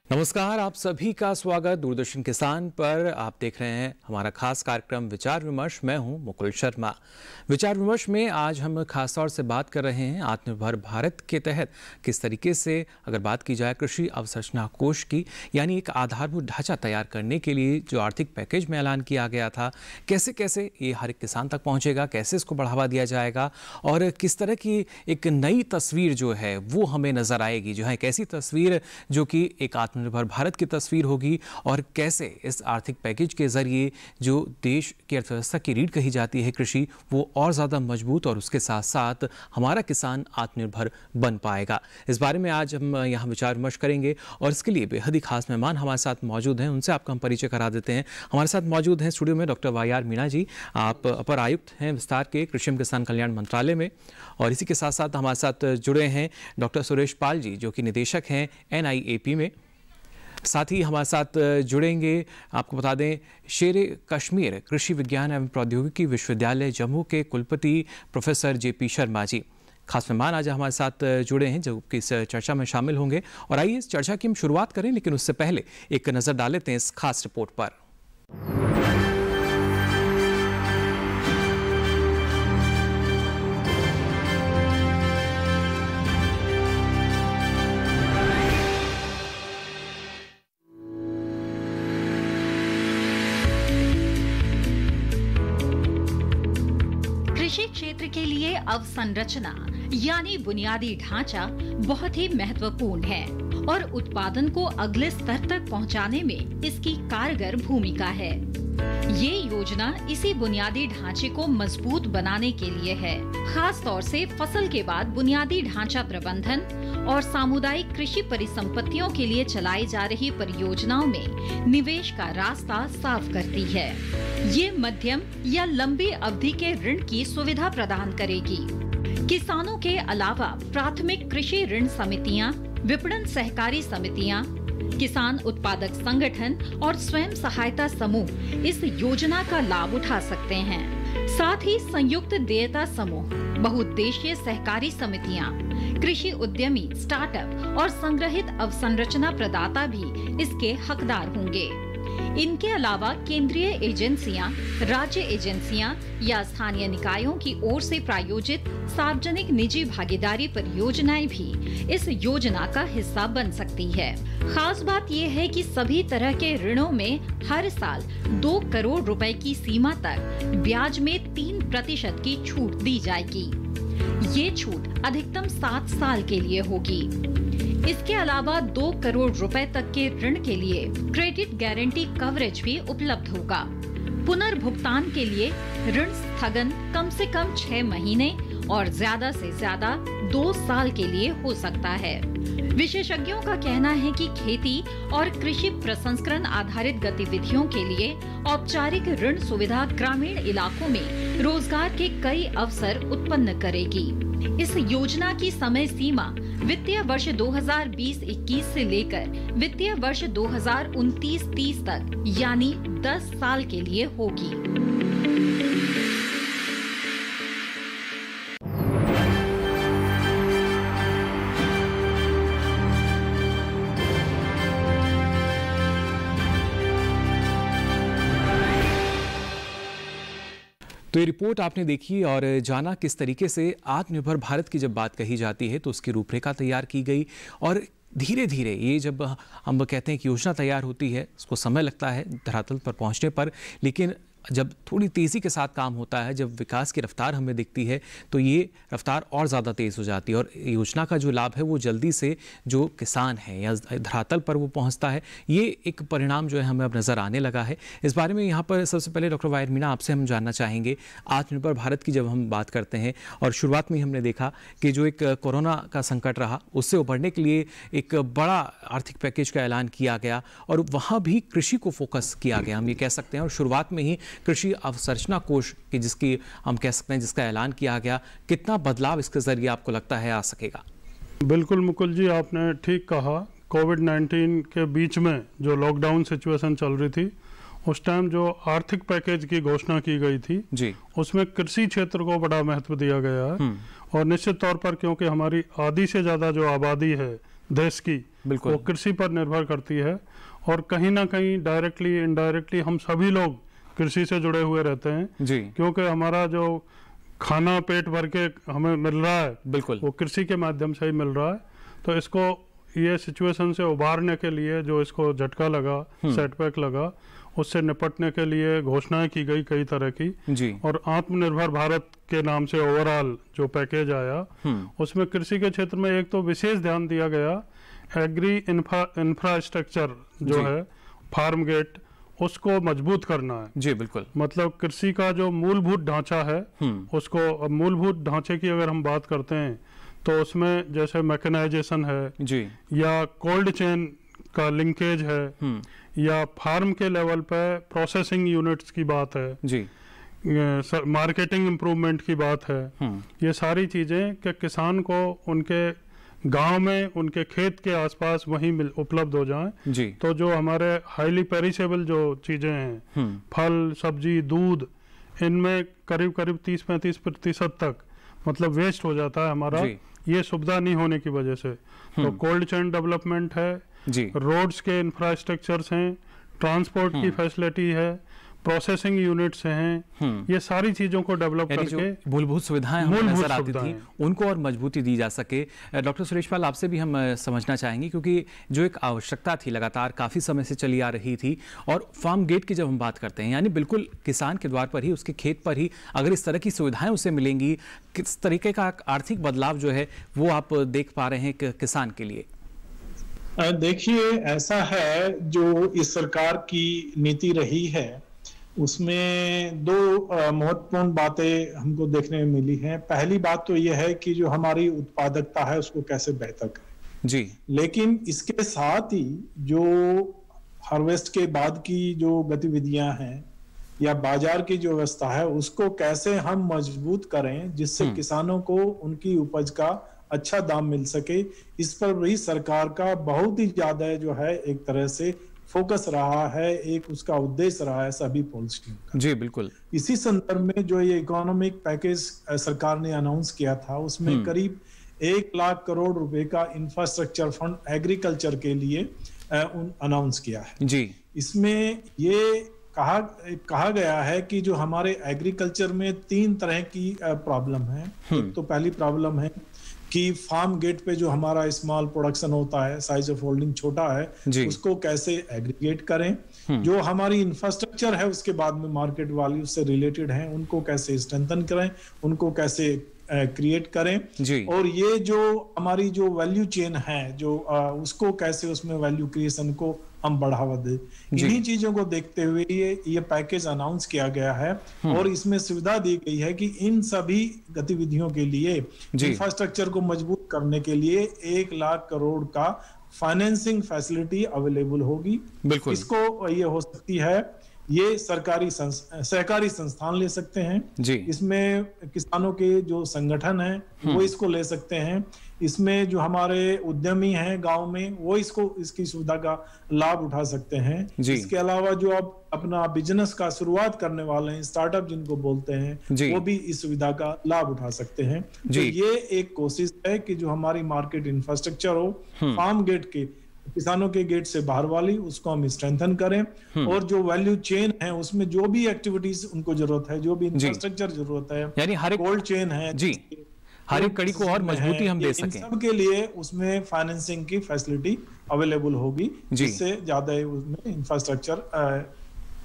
नमस्कार, आप सभी का स्वागत दूरदर्शन किसान पर। आप देख रहे हैं हमारा खास कार्यक्रम विचार विमर्श। मैं हूं मुकुल शर्मा। विचार विमर्श में आज हम खास तौर से बात कर रहे हैं आत्मनिर्भर भारत के तहत किस तरीके से, अगर बात की जाए कृषि अवसंरचना कोष की, यानी एक आधारभूत ढांचा तैयार करने के लिए जो आर्थिक पैकेज में ऐलान किया गया था, कैसे कैसे ये हर एक किसान तक पहुंचेगा, कैसे इसको बढ़ावा दिया जाएगा और किस तरह की एक नई तस्वीर जो है वो हमें नजर आएगी, जो है एक ऐसी तस्वीर जो कि एक आत्मनिर्भर भारत की तस्वीर होगी, और कैसे इस आर्थिक पैकेज के जरिए जो देश की अर्थव्यवस्था की रीढ़ कही जाती है कृषि, वो और ज़्यादा मजबूत और उसके साथ साथ हमारा किसान आत्मनिर्भर बन पाएगा। इस बारे में आज हम यहाँ विचार विमर्श करेंगे और इसके लिए बेहद ही खास मेहमान हमारे साथ मौजूद हैं। उनसे आपका हम परिचय करा देते हैं। हमारे साथ मौजूद हैं स्टूडियो में डॉक्टर वाई.आर. मीणा जी। आप अपर आयुक्त हैं विस्तार के कृषि एवं किसान कल्याण मंत्रालय में, और इसी के साथ साथ हमारे साथ जुड़े हैं डॉक्टर सुरेश पाल जी, जो कि निदेशक हैं NIAP में। साथ ही हमारे साथ जुड़ेंगे, आपको बता दें, शेरे कश्मीर कृषि विज्ञान एवं प्रौद्योगिकी विश्वविद्यालय जम्मू के कुलपति प्रोफेसर JP शर्मा जी। खास मेहमान आज हमारे साथ जुड़े हैं जो कि इस चर्चा में शामिल होंगे। और आइए इस चर्चा की हम शुरुआत करें, लेकिन उससे पहले एक नज़र डाल लेते हैं इस खास रिपोर्ट पर। कृषि क्षेत्र के लिए अवसंरचना यानी बुनियादी ढांचा बहुत ही महत्वपूर्ण है और उत्पादन को अगले स्तर तक पहुंचाने में इसकी कारगर भूमिका है। ये योजना इसी बुनियादी ढांचे को मजबूत बनाने के लिए है। खास तौर से फसल के बाद बुनियादी ढांचा प्रबंधन और सामुदायिक कृषि परिसंपत्तियों के लिए चलाई जा रही परियोजनाओं में निवेश का रास्ता साफ करती है। ये मध्यम या लंबी अवधि के ऋण की सुविधा प्रदान करेगी। किसानों के अलावा प्राथमिक कृषि ऋण समितियां, विपणन सहकारी समितियां, किसान उत्पादक संगठन और स्वयं सहायता समूह इस योजना का लाभ उठा सकते हैं। साथ ही संयुक्त देयता समूह, बहुउद्देशीय सहकारी समितियां, कृषि उद्यमी, स्टार्टअप और संग्रहित अवसंरचना प्रदाता भी इसके हकदार होंगे। इनके अलावा केंद्रीय एजेंसियां, राज्य एजेंसियां या स्थानीय निकायों की ओर से प्रायोजित सार्वजनिक निजी भागीदारी परियोजनाएं भी इस योजना का हिस्सा बन सकती है। खास बात यह है कि सभी तरह के ऋणों में हर साल 2 करोड़ रुपए की सीमा तक ब्याज में 3% की छूट दी जाएगी। ये छूट अधिकतम 7 साल के लिए होगी। इसके अलावा 2 करोड़ रुपए तक के ऋण के लिए क्रेडिट गारंटी कवरेज भी उपलब्ध होगा। पुनर्भुगतान के लिए ऋण स्थगन कम से कम 6 महीने और ज्यादा से ज्यादा 2 साल के लिए हो सकता है। विशेषज्ञों का कहना है कि खेती और कृषि प्रसंस्करण आधारित गतिविधियों के लिए औपचारिक ऋण सुविधा ग्रामीण इलाकों में रोजगार के कई अवसर उत्पन्न करेगी। इस योजना की समय सीमा वित्तीय वर्ष 2020-21 से लेकर वित्तीय वर्ष 2029-30 तक यानी 10 साल के लिए होगी। तो ये रिपोर्ट आपने देखी और जाना किस तरीके से आत्मनिर्भर भारत की जब बात कही जाती है तो उसकी रूपरेखा तैयार की गई, और धीरे धीरे ये जब हम कहते हैं कि योजना तैयार होती है, उसको समय लगता है धरातल पर पहुंचने पर, लेकिन जब थोड़ी तेज़ी के साथ काम होता है, जब विकास की रफ्तार हमें दिखती है, तो ये रफ्तार और ज़्यादा तेज़ हो जाती है और योजना का जो लाभ है वो जल्दी से जो किसान है या धरातल पर वो पहुंचता है। ये एक परिणाम जो है हमें अब नज़र आने लगा है। इस बारे में यहाँ पर सबसे पहले डॉक्टर वाई.आर. मीणा, आपसे हम जानना चाहेंगे, आत्मनिर्भर भारत की जब हम बात करते हैं और शुरुआत में ही हमने देखा कि जो एक कोरोना का संकट रहा, उससे उभरने के लिए एक बड़ा आर्थिक पैकेज का ऐलान किया गया और वहाँ भी कृषि को फोकस किया गया, हम ये कह सकते हैं। और शुरुआत में ही कृषि अवसंरचना कोष की जिसकी हम कह सकते हैं जिसका ऐलान किया गया, कितना बदलाव इसके जरिए आपको लगता है आ सकेगा? बिल्कुल मुकुल जी, आपने ठीक कहा। कोविड-19 के बीच में जो लॉकडाउन सिचुएशन चल रही थी, उस टाइम जो आर्थिक पैकेज की घोषणा की गई थी जी, उसमें कृषि क्षेत्र को बड़ा महत्व दिया गया है। और निश्चित तौर पर क्योंकि हमारी आधी से ज़्यादा जो आबादी है देश की, बिल्कुल। वो कृषि पर निर्भर करती है, और कहीं ना कहीं डायरेक्टली इनडायरेक्टली हम सभी लोग कृषि से जुड़े हुए रहते हैं जी। क्योंकि हमारा जो खाना पेट भर के हमें मिल रहा है, बिल्कुल, वो कृषि के माध्यम से ही मिल रहा है। तो इसको, ये सिचुएशन से उबारने के लिए जो इसको झटका लगा, सेटबैक लगा, उससे निपटने के लिए घोषणाएं की गई कई तरह की जी। और आत्मनिर्भर भारत के नाम से ओवरऑल जो पैकेज आया, उसमें कृषि के क्षेत्र में एक तो विशेष ध्यान दिया गया, एग्री इंफ्रास्ट्रक्चर जो है, फार्म गेट, उसको मजबूत करना है। जी बिल्कुल। मतलब कृषि का जो मूलभूत ढांचा है उसको, मूलभूत ढांचे की अगर हम बात करते हैं तो उसमें जैसे मैकेनाइजेशन है जी, या कोल्ड चेन का लिंकेज है, या फार्म के लेवल पे प्रोसेसिंग यूनिट्स की बात है जी, मार्केटिंग इम्प्रूवमेंट की बात है। ये सारी चीजें कि किसान को उनके गांव में, उनके खेत के आसपास वहीं उपलब्ध हो जाएं जी। तो जो हमारे हाईली पेरिशेबल जो चीजें हैं, फल, सब्जी, दूध, इनमें करीब करीब 30-35% तक मतलब वेस्ट हो जाता है हमारा, ये सुविधा नहीं होने की वजह से। तो कोल्ड चेन डेवलपमेंट है जी, रोड्स के इंफ्रास्ट्रक्चर्स हैं, ट्रांसपोर्ट की फैसिलिटी है, प्रोसेसिंग यूनिट्स हैं, ये सारी चीजों को डेवलप करके मूलभूत सुविधाएं नजर आती थी, उनको और मजबूती दी जा सके। डॉक्टर सुरेश पाल, आपसे भी हम समझना चाहेंगे, क्योंकि जो एक आवश्यकता थी लगातार काफी समय से चली आ रही थी, और फार्म गेट की जब हम बात करते हैं, यानी बिल्कुल किसान के द्वार पर ही, उसके खेत पर ही अगर इस तरह की सुविधाएं उसे मिलेंगी, किस तरीके का आर्थिक बदलाव जो है वो आप देख पा रहे हैं किसान के लिए? देखिए, ऐसा है, जो इस सरकार की नीति रही है उसमें दो महत्वपूर्ण बातें हमको देखने में मिली हैं। पहली बात तो यह है कि जो हमारी उत्पादकता है उसको कैसे बेहतर करें जी, लेकिन इसके साथ ही जो हार्वेस्ट के बाद की जो गतिविधियां हैं या बाजार की जो व्यवस्था है उसको कैसे हम मजबूत करें, जिससे किसानों को उनकी उपज का अच्छा दाम मिल सके। इस पर भी सरकार का बहुत ही ज्यादा जो है एक तरह से फोकस रहा है, एक उसका उद्देश्य रहा है सभी पॉलिसी का जी। बिल्कुल। इसी संदर्भ में जो ये इकोनॉमिक पैकेज सरकार ने अनाउंस किया था, उसमें करीब 1 लाख करोड़ रुपए का इंफ्रास्ट्रक्चर फंड एग्रीकल्चर के लिए अनाउंस किया है जी। इसमें ये कहा गया है कि जो हमारे एग्रीकल्चर में 3 तरह की प्रॉब्लम है। एक तो पहली प्रॉब्लम है कि फार्म गेट पे जो हमारा स्मॉल प्रोडक्शन होता है, साइज ऑफ होल्डिंग छोटा है, उसको कैसे एग्रीगेट करें। जो हमारी इंफ्रास्ट्रक्चर है उसके बाद में मार्केट वैल्यू से रिलेटेड हैं, उनको कैसे स्ट्रेंथन करें, उनको कैसे क्रिएट करें, और ये जो हमारी जो वैल्यू चेन है जो उसको कैसे उसमें वैल्यू क्रिएशन को हम बढ़ावा दें। इन्हीं चीजों को देखते हुए ये पैकेज अनाउंस किया गया है, और इसमें सुविधा दी गई है कि इन सभी गतिविधियों के लिए इंफ्रास्ट्रक्चर को मजबूत करने के लिए 1 लाख करोड़ का फाइनेंसिंग फैसिलिटी अवेलेबल होगी। बिल्कुल। इसको ये हो सकती है, ये सहकारी संस्थान ले सकते हैं जी। इसमें किसानों के जो संगठन हैं वो इसको ले सकते हैं, इसमें जो हमारे उद्यमी हैं गांव में वो इसकी सुविधा का लाभ उठा सकते हैं। इसके अलावा जो अब अपना बिजनेस का शुरुआत करने वाले हैं, स्टार्टअप जिनको बोलते हैं, वो भी इस सुविधा का लाभ उठा सकते हैं। तो ये एक कोशिश है कि जो हमारी मार्केट इंफ्रास्ट्रक्चर हो, फार्म गेट के किसानों के गेट से बाहर वाली, उसको हम स्ट्रेंथन करें, और जो वैल्यू चेन है उसमें जो भी एक्टिविटीज उनको जरूरत है, जो भी इंफ्रास्ट्रक्चर जरूरत है, यानी हर एक कोल्ड चेन है जी, हर एक कड़ी को और मजबूती हम दे सकें, सबके लिए उसमें फाइनेंसिंग की फैसिलिटी अवेलेबल होगी, जिससे ज्यादा उसमें इंफ्रास्ट्रक्चर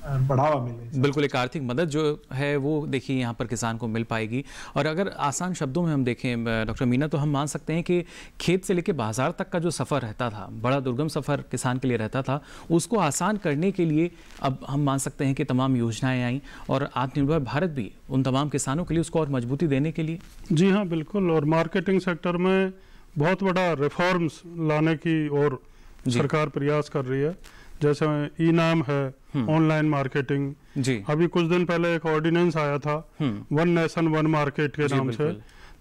बढ़ावा मिले। बिल्कुल, एक आर्थिक मदद जो है वो देखिए यहाँ पर किसान को मिल पाएगी। और अगर आसान शब्दों में हम देखें डॉक्टर मीना, तो हम मान सकते हैं कि खेत से लेकर बाजार तक का जो सफ़र रहता था, बड़ा दुर्गम सफ़र किसान के लिए रहता था, उसको आसान करने के लिए अब हम मान सकते हैं कि तमाम योजनाएं आई, और आत्मनिर्भर भारत भी उन तमाम किसानों के लिए उसको और मजबूती देने के लिए। जी हाँ, बिल्कुल। और मार्केटिंग सेक्टर में बहुत बड़ा रिफॉर्म्स लाने की और सरकार प्रयास कर रही है, जैसे ई-नाम है, ऑनलाइन मार्केटिंग जी। अभी कुछ दिन पहले एक ऑर्डिनेंस आया था 1 नेशन 1 मार्केट के नाम से,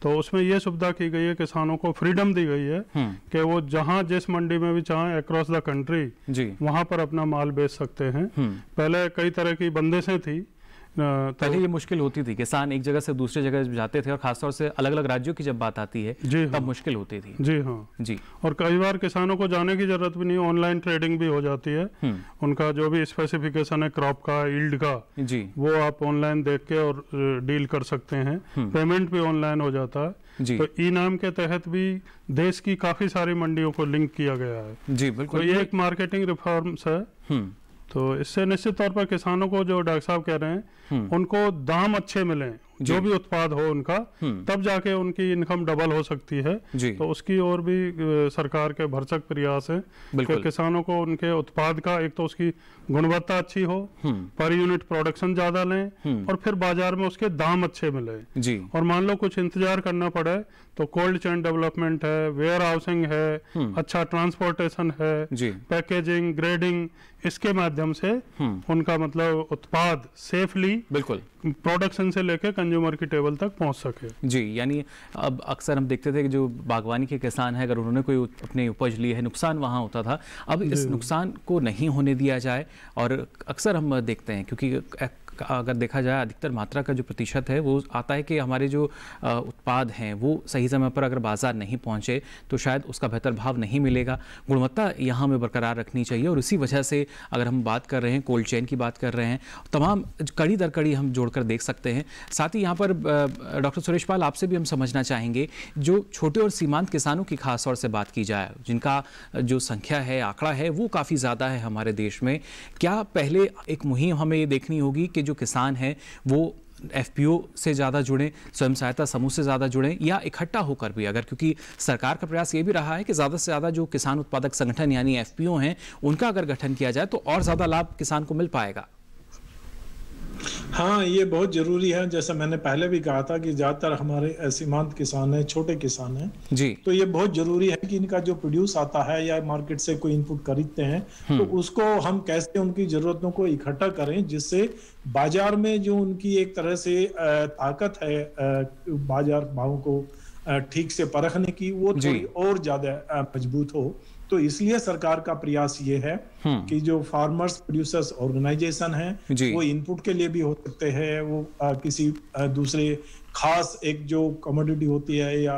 तो उसमें ये सुविधा की गई है, किसानों को फ्रीडम दी गई है कि वो जहां जिस मंडी में भी चाहें अक्रॉस द कंट्री वहां पर अपना माल बेच सकते हैं। पहले कई तरह की बंदिशें थी पहले ये मुश्किल होती थी, किसान एक जगह से दूसरी जगह जाते थे और खासतौर से अलग अलग राज्यों की जब बात आती है तब मुश्किल होती थी। जी हाँ जी। और कई बार किसानों को जाने की जरूरत भी नहीं, ऑनलाइन ट्रेडिंग भी हो जाती है। उनका जो भी स्पेसिफिकेशन है क्रॉप का, यील्ड का जी, वो आप ऑनलाइन देख के और डील कर सकते हैं। पेमेंट भी ऑनलाइन हो जाता है जी। तो ई नाम के तहत भी देश की काफी सारी मंडियों को लिंक किया गया है जी। बिल्कुल, तो ये एक मार्केटिंग रिफॉर्म्स है। तो इससे निश्चित तौर पर किसानों को, जो डॉक्टर साहब कह रहे हैं, उनको दाम अच्छे मिलें जो भी उत्पाद हो उनका, तब जाके उनकी इनकम डबल हो सकती है। तो उसकी और भी सरकार के भरसक प्रयास है कि किसानों को उनके उत्पाद का, एक तो उसकी गुणवत्ता अच्छी हो, पर यूनिट प्रोडक्शन ज्यादा लें और फिर बाजार में उसके दाम अच्छे मिले जी। और मान लो कुछ इंतजार करना पड़े तो कोल्ड चेन डेवलपमेंट है, वेयर हाउसिंग है, अच्छा ट्रांसपोर्टेशन है, पैकेजिंग, ग्रेडिंग, इसके माध्यम से उनका मतलब उत्पाद सेफली बिल्कुल प्रोडक्शन से लेकर कंज्यूमर की टेबल तक पहुंच सके जी। यानी अब अक्सर हम देखते थे कि जो बागवानी के किसान है, अगर उन्होंने कोई अपनी उपज ली है, नुकसान वहां होता था, अब इस नुकसान को नहीं होने दिया जाए। और अक्सर हम देखते हैं, क्योंकि अगर देखा जाए अधिकतर मात्रा का जो प्रतिशत है वो आता है कि हमारे जो उत्पाद हैं वो सही समय पर अगर बाजार नहीं पहुंचे तो शायद उसका बेहतर भाव नहीं मिलेगा। गुणवत्ता यहाँ हमें बरकरार रखनी चाहिए और इसी वजह से अगर हम बात कर रहे हैं, कोल्ड चेन की बात कर रहे हैं, तमाम कड़ी दर कड़ी हम जोड़कर देख सकते हैं। साथ ही यहाँ पर डॉक्टर सुरेश पाल, आपसे भी हम समझना चाहेंगे, जो छोटे और सीमांत किसानों की खास तौर से बात की जाए, जिनका जो संख्या है, आंकड़ा है, वो काफ़ी ज़्यादा है हमारे देश में, क्या पहले एक मुहिम हमें ये देखनी होगी कि जो किसान हैं वो एफपीओ से ज़्यादा जुड़ें, स्वयं सहायता समूह से ज़्यादा जुड़ें, या इकट्ठा होकर भी, अगर, क्योंकि सरकार का प्रयास ये भी रहा है कि ज़्यादा से ज़्यादा जो किसान उत्पादक संगठन यानी एफपीओ हैं उनका अगर गठन किया जाए तो और ज़्यादा लाभ किसान को मिल पाएगा। हाँ, ये बहुत जरूरी है। जैसा मैंने पहले भी कहा था कि ज्यादातर हमारे सीमांत किसान हैं, छोटे किसान हैं जी। तो ये बहुत जरूरी है कि इनका जो प्रोड्यूस आता है या मार्केट से कोई इनपुट खरीदते हैं तो उसको हम कैसे उनकी जरूरतों को इकट्ठा करें, जिससे बाजार में जो उनकी एक तरह से ताकत है बाजार भावों को ठीक से परखने की, वो थोड़ी और ज्यादा मजबूत हो। तो इसलिए सरकार का प्रयास ये है कि जो फार्मर्स प्रोड्यूसर्स ऑर्गेनाइजेशन है वो इनपुट के लिए भी हो सकते हैं, वो किसी दूसरे खास एक जो कमोडिटी होती है या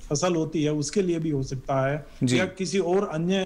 फसल होती है उसके लिए भी हो सकता है, या किसी और अन्य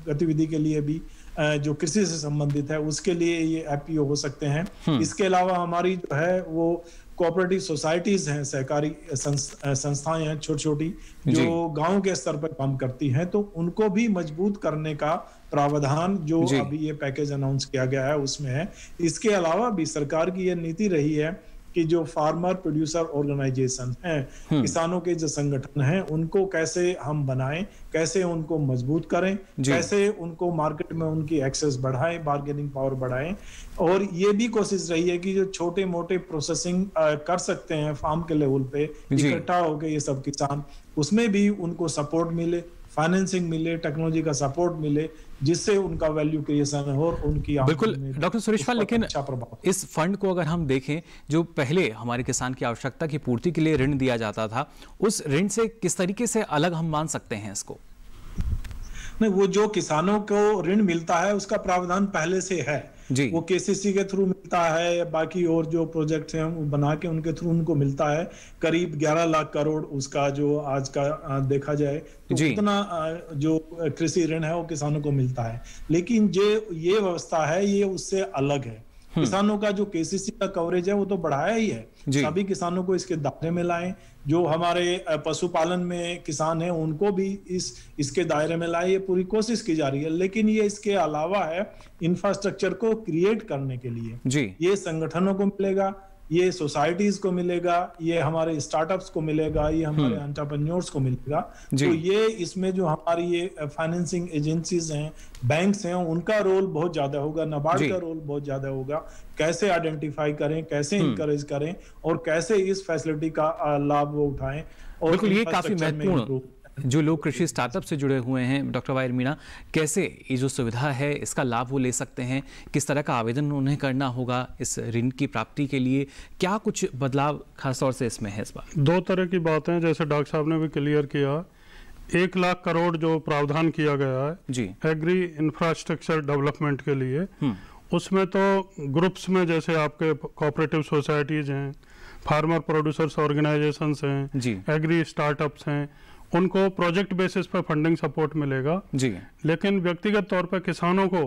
गतिविधि के लिए भी जो कृषि से संबंधित है उसके लिए ये एफपीओ हो सकते हैं। इसके अलावा हमारी जो है वो कोऑपरेटिव सोसाइटीज हैं, सहकारी संस्थाएं हैं छोटी छोटी, जो गांव के स्तर पर काम करती हैं, तो उनको भी मजबूत करने का प्रावधान जो अभी ये पैकेज अनाउंस किया गया है उसमें है। इसके अलावा भी सरकार की ये नीति रही है कि जो फार्मर प्रोड्यूसर ऑर्गेनाइजेशन हैं, किसानों के जो संगठन हैं, उनको कैसे हम बनाएं, कैसे उनको मजबूत करें, कैसे उनको मार्केट में उनकी एक्सेस बढ़ाएं, बार्गेनिंग पावर बढ़ाएं। और ये भी कोशिश रही है कि जो छोटे मोटे प्रोसेसिंग कर सकते हैं फार्म के लेवल पे इकट्ठा होकर ये सब किसान, उसमें भी उनको सपोर्ट मिले, फाइनेंसिंग मिले, टेक्नोलॉजी का सपोर्ट मिले, जिससे उनका वैल्यू क्रिएशन हो और उनकी बिल्कुल डॉक्टर सुरेश पाल। लेकिन इस फंड को अगर हम देखें, जो पहले हमारे किसान की आवश्यकता की पूर्ति के लिए ऋण दिया जाता था, उस ऋण से किस तरीके से अलग हम मान सकते हैं इसको? नहीं, वो जो किसानों को ऋण मिलता है उसका प्रावधान पहले से है जी। वो केसीसी के थ्रू मिलता है या बाकी और जो प्रोजेक्ट हैं वो बना के उनके थ्रू उनको मिलता है। करीब 11 लाख करोड़ उसका जो आज का देखा जाए तो उतना जो कृषि ऋण है वो किसानों को मिलता है। लेकिन जो ये व्यवस्था है ये उससे अलग है। किसानों का जो केसीसी का कवरेज है वो तो बढ़ाया ही है, सभी किसानों को इसके दायरे में लाएं। जो हमारे पशुपालन में किसान हैं उनको भी इसके दायरे में लाए, ये पूरी कोशिश की जा रही है। लेकिन ये इसके अलावा है इंफ्रास्ट्रक्चर को क्रिएट करने के लिए जी। ये संगठनों को मिलेगा, ये सोसाइटीज को मिलेगा, ये हमारे स्टार्टअप्स को मिलेगा, ये हमारे एंटरप्रेन्योर्स को मिलेगा। तो ये इसमें जो हमारी ये फाइनेंसिंग एजेंसीज हैं, बैंक्स हैं, उनका रोल बहुत ज्यादा होगा, नाबार्ड का रोल बहुत ज्यादा होगा। कैसे आइडेंटिफाई करें, कैसे इंकरेज करें और कैसे इस फैसिलिटी का लाभ वो उठाएं। और बिल्कुल ये काफी महत्वपूर्ण, जो लोग कृषि स्टार्टअप से जुड़े हुए हैं, डॉक्टर वाई मीणा, कैसे ये जो सुविधा है इसका लाभ वो ले सकते हैं, किस तरह का आवेदन उन्हें करना होगा इस ऋण की प्राप्ति के लिए, क्या कुछ बदलाव खासतौर से इसमें है इस बार? 2 तरह की बातें जैसे डॉक्टर साहब ने भी क्लियर किया। 1 लाख करोड़ जो प्रावधान किया गया है जी एग्री इंफ्रास्ट्रक्चर डेवलपमेंट के लिए, उसमें तो ग्रुप्स में जैसे आपके कोऑपरेटिव सोसाइटीज हैं, फार्मर प्रोड्यूसर्स ऑर्गेनाइजेशंस हैं, एग्री स्टार्टअप्स हैं, उनको प्रोजेक्ट बेसिस पर फंडिंग सपोर्ट मिलेगा जी। लेकिन व्यक्तिगत तौर पर किसानों को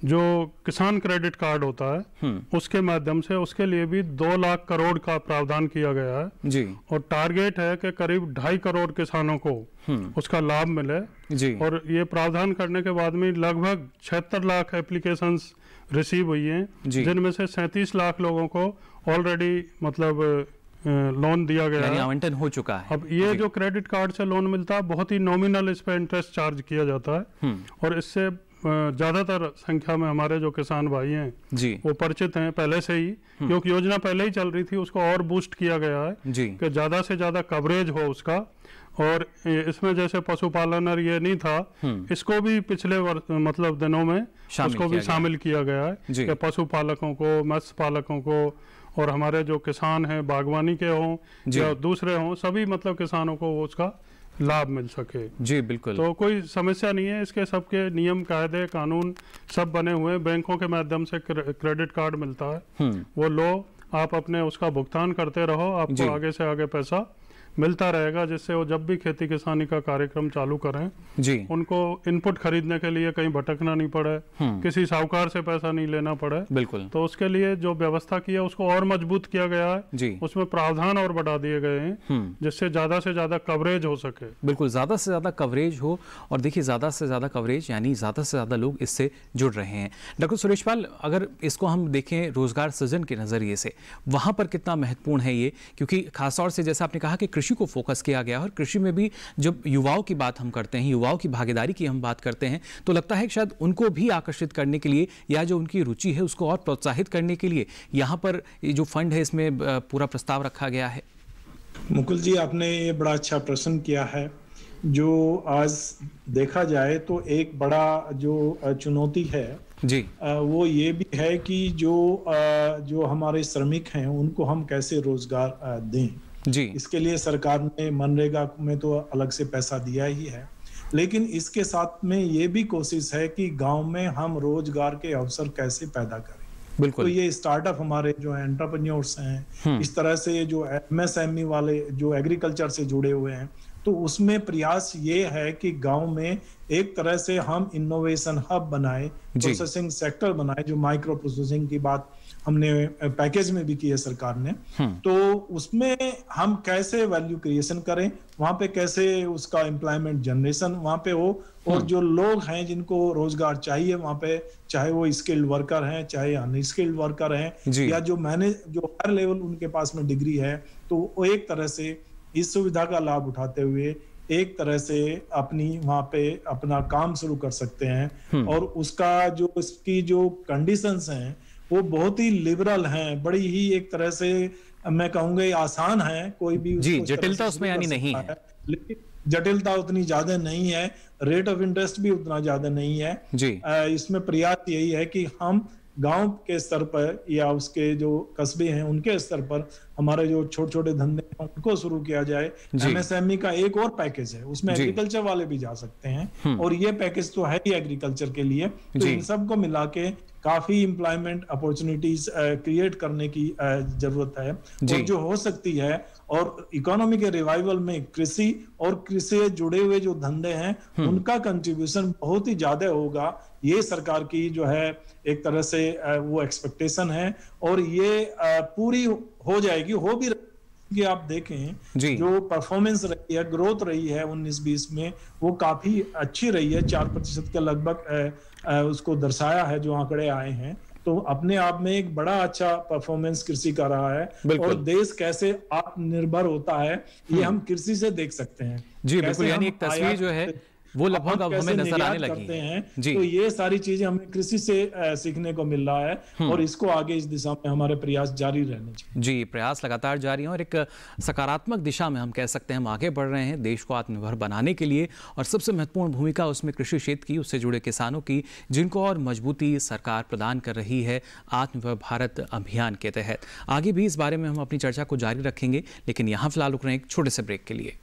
जो किसान क्रेडिट कार्ड होता है उसके माध्यम से उसके लिए भी 2 लाख करोड़ का प्रावधान किया गया है जी। और टारगेट है कि करीब 2.5 करोड़ किसानों को उसका लाभ मिले जी। और ये प्रावधान करने के बाद में लगभग 76 लाख एप्लीकेशंस रिसीव हुई हैं, जिनमें से 37 लाख लोगों को ऑलरेडी मतलब लोन दिया गया है, आवंटन हो चुका है। अब ये जो क्रेडिट कार्ड से लोन मिलता है बहुत ही नॉमिनल इस पे इंटरेस्ट चार्ज किया जाता है और इससे ज्यादातर संख्या में हमारे जो किसान भाई हैं जी वो परिचित हैं पहले से ही, क्योंकि योजना पहले ही चल रही थी, उसको और बूस्ट किया गया है जी कि ज्यादा से ज्यादा कवरेज हो उसका। और इसमें जैसे पशुपालन और ये नहीं था, इसको भी पिछले मतलब दिनों में उसको भी शामिल किया गया है कि पशुपालकों को, मत्स्य पालकों को और हमारे जो किसान हैं बागवानी के हों या दूसरे हों, सभी मतलब किसानों को उसका लाभ मिल सके जी। बिल्कुल, तो कोई समस्या नहीं है, इसके सबके नियम कायदे कानून सब बने हुए हैं। बैंकों के माध्यम से क्रेडिट कार्ड मिलता है, वो लो, आप अपने उसका भुगतान करते रहो, आपको आगे से आगे पैसा मिलता रहेगा, जिससे वो जब भी खेती किसानी का कार्यक्रम चालू करें जी उनको इनपुट खरीदने के लिए कहीं भटकना नहीं पड़े, किसी साहूकार से पैसा नहीं लेना पड़े। बिल्कुल, तो उसके लिए जो व्यवस्था की है उसको और मजबूत किया गया है जी। उसमें प्रावधान और बढ़ा दिए गए हैं जिससे ज्यादा से ज्यादा कवरेज हो सके। बिल्कुल, ज्यादा से ज्यादा कवरेज हो। और देखिए ज्यादा से ज्यादा कवरेज यानी ज्यादा से ज्यादा लोग इससे जुड़ रहे हैं। डॉक्टर सुरेश पाल, अगर इसको हम देखें रोजगार सृजन के नजरिए से, वहां पर कितना महत्वपूर्ण है ये, क्योंकि खासतौर से जैसा आपने कहा कि कृषि को फोकस किया गया और कृषि में भी जब युवाओं की बात हम करते हैं, युवाओं की भागीदारी की हम बात करते हैं, तो लगता है कि शायद उनको भी आकर्षित करने के लिए या जो उनकी रुचि है उसको और प्रोत्साहित करने के लिए यहाँ पर ये जो फंड है इसमें पूरा प्रस्ताव रखा गया है। मुकुल जी, आपने ये बड़ा अच्छा प्रश्न किया है। जो आज देखा जाए तो एक बड़ा जो चुनौती है जी वो ये भी है कि जो हमारे श्रमिक हैं उनको हम कैसे रोजगार दें जी। इसके लिए सरकार ने मनरेगा में तो अलग से पैसा दिया ही है, लेकिन इसके साथ में ये भी कोशिश है कि गांव में हम रोजगार के अवसर कैसे पैदा करें। बिल्कुल, तो ये स्टार्टअप हमारे जो एंटरप्रेन्योर्स हैं, इस तरह से जो MSME वाले जो एग्रीकल्चर से जुड़े हुए हैं, तो उसमें प्रयास ये है कि गांव में एक तरह से हम इनोवेशन हब बनाए, प्रोसेसिंग सेक्टर बनाए। जो माइक्रो प्रोसेसिंग की बात हमने पैकेज में भी की है सरकार ने, तो उसमें हम कैसे वैल्यू क्रिएशन करें, वहां पे कैसे उसका एम्प्लॉयमेंट जनरेशन वहां पे हो, और जो लोग हैं जिनको रोजगार चाहिए वहां पे, चाहे वो स्किल्ड वर्कर हैं चाहे अनस्किल्ड वर्कर हैं या जो हायर लेवल उनके पास में डिग्री है, तो वो एक तरह से इस सुविधा का लाभ उठाते हुए एक तरह से अपनी वहां पे अपना काम शुरू कर सकते हैं। और उसका जो इसकी जो कंडीशंस हैं वो बहुत ही लिबरल हैं, बड़ी ही एक तरह से मैं कहूंगा आसान है। कोई भी जी जटिलता उसमें यानी नहीं है, लेकिन जटिलता उतनी ज्यादा नहीं है, रेट ऑफ इंटरेस्ट भी उतना ज्यादा नहीं है जी। इसमें प्रयास यही है कि हम गांव के स्तर पर या उसके जो कस्बे हैं उनके स्तर पर हमारे जो छोटे छोटे धंधे हैं उनको शुरू किया जाए। MSME का एक और पैकेज है, उसमें एग्रीकल्चर वाले भी जा सकते हैं, और ये पैकेज तो है ही एग्रीकल्चर के लिए। तो इन सबको मिला के काफी एम्प्लॉयमेंट अपॉर्चुनिटीज क्रिएट करने की जरूरत है, और जो हो सकती है। और इकोनॉमी के रिवाइवल में कृषि और कृषि से जुड़े हुए जो धंधे हैं उनका कंट्रीब्यूशन बहुत ही ज्यादा होगा। ये सरकार की जो है एक तरह से वो एक्सपेक्टेशन है, और ये पूरी हो जाएगी, हो भी कि आप देखें जो परफॉर्मेंस रही है, ग्रोथ रही है 19-20 में, वो काफी अच्छी रही है। 4% के लगभग उसको दर्शाया है जो आंकड़े आए हैं। तो अपने आप में एक बड़ा अच्छा परफॉर्मेंस कृषि का रहा है। और देश कैसे आत्मनिर्भर होता है ये हम कृषि से देख सकते हैं जी। बिल्कुल, यानी एक तस्वीर जो है वो लगभग अब हमें नजर आने लगी हैं जी। तो ये सारी चीजें हमें कृषि से सीखने को मिल रहा है, और इसको आगे इस दिशा में हमारे प्रयास जारी रहने चाहिए जी। प्रयास लगातार जारी हैं और एक सकारात्मक दिशा में हम कह सकते हैं हम आगे बढ़ रहे हैं देश को आत्मनिर्भर बनाने के लिए। और सबसे महत्वपूर्ण भूमिका उसमें कृषि क्षेत्र की, उससे जुड़े किसानों की, जिनको और मजबूती सरकार प्रदान कर रही है आत्मनिर्भर भारत अभियान के तहत। आगे भी इस बारे में हम अपनी चर्चा को जारी रखेंगे, लेकिन यहाँ फिलहाल रुक रहे हैं एक छोटे से ब्रेक के लिए।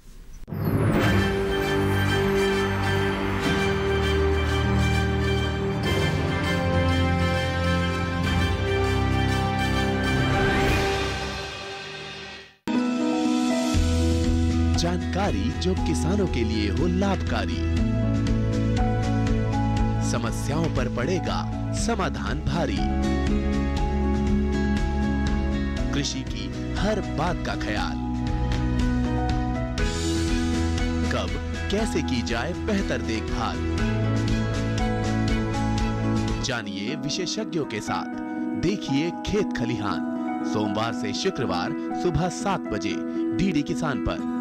जानकारी जो किसानों के लिए हो लाभकारी। समस्याओं पर पड़ेगा समाधान भारी। कृषि की हर बात का ख्याल, कब कैसे की जाए बेहतर देखभाल। जानिए विशेषज्ञों के साथ, देखिए खेत खलिहान, सोमवार से शुक्रवार सुबह 7 बजे डीडी किसान पर।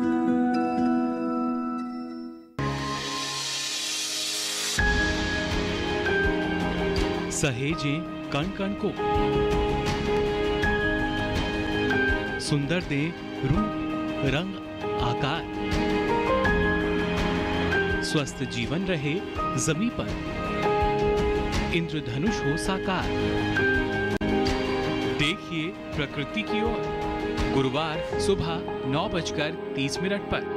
सहेजें कण कण को, सुंदर दे रूप रंग आकार, स्वस्थ जीवन रहे जमीन पर, इंद्रधनुष हो साकार। देखिए प्रकृति की ओर, गुरुवार सुबह 9:30 पर।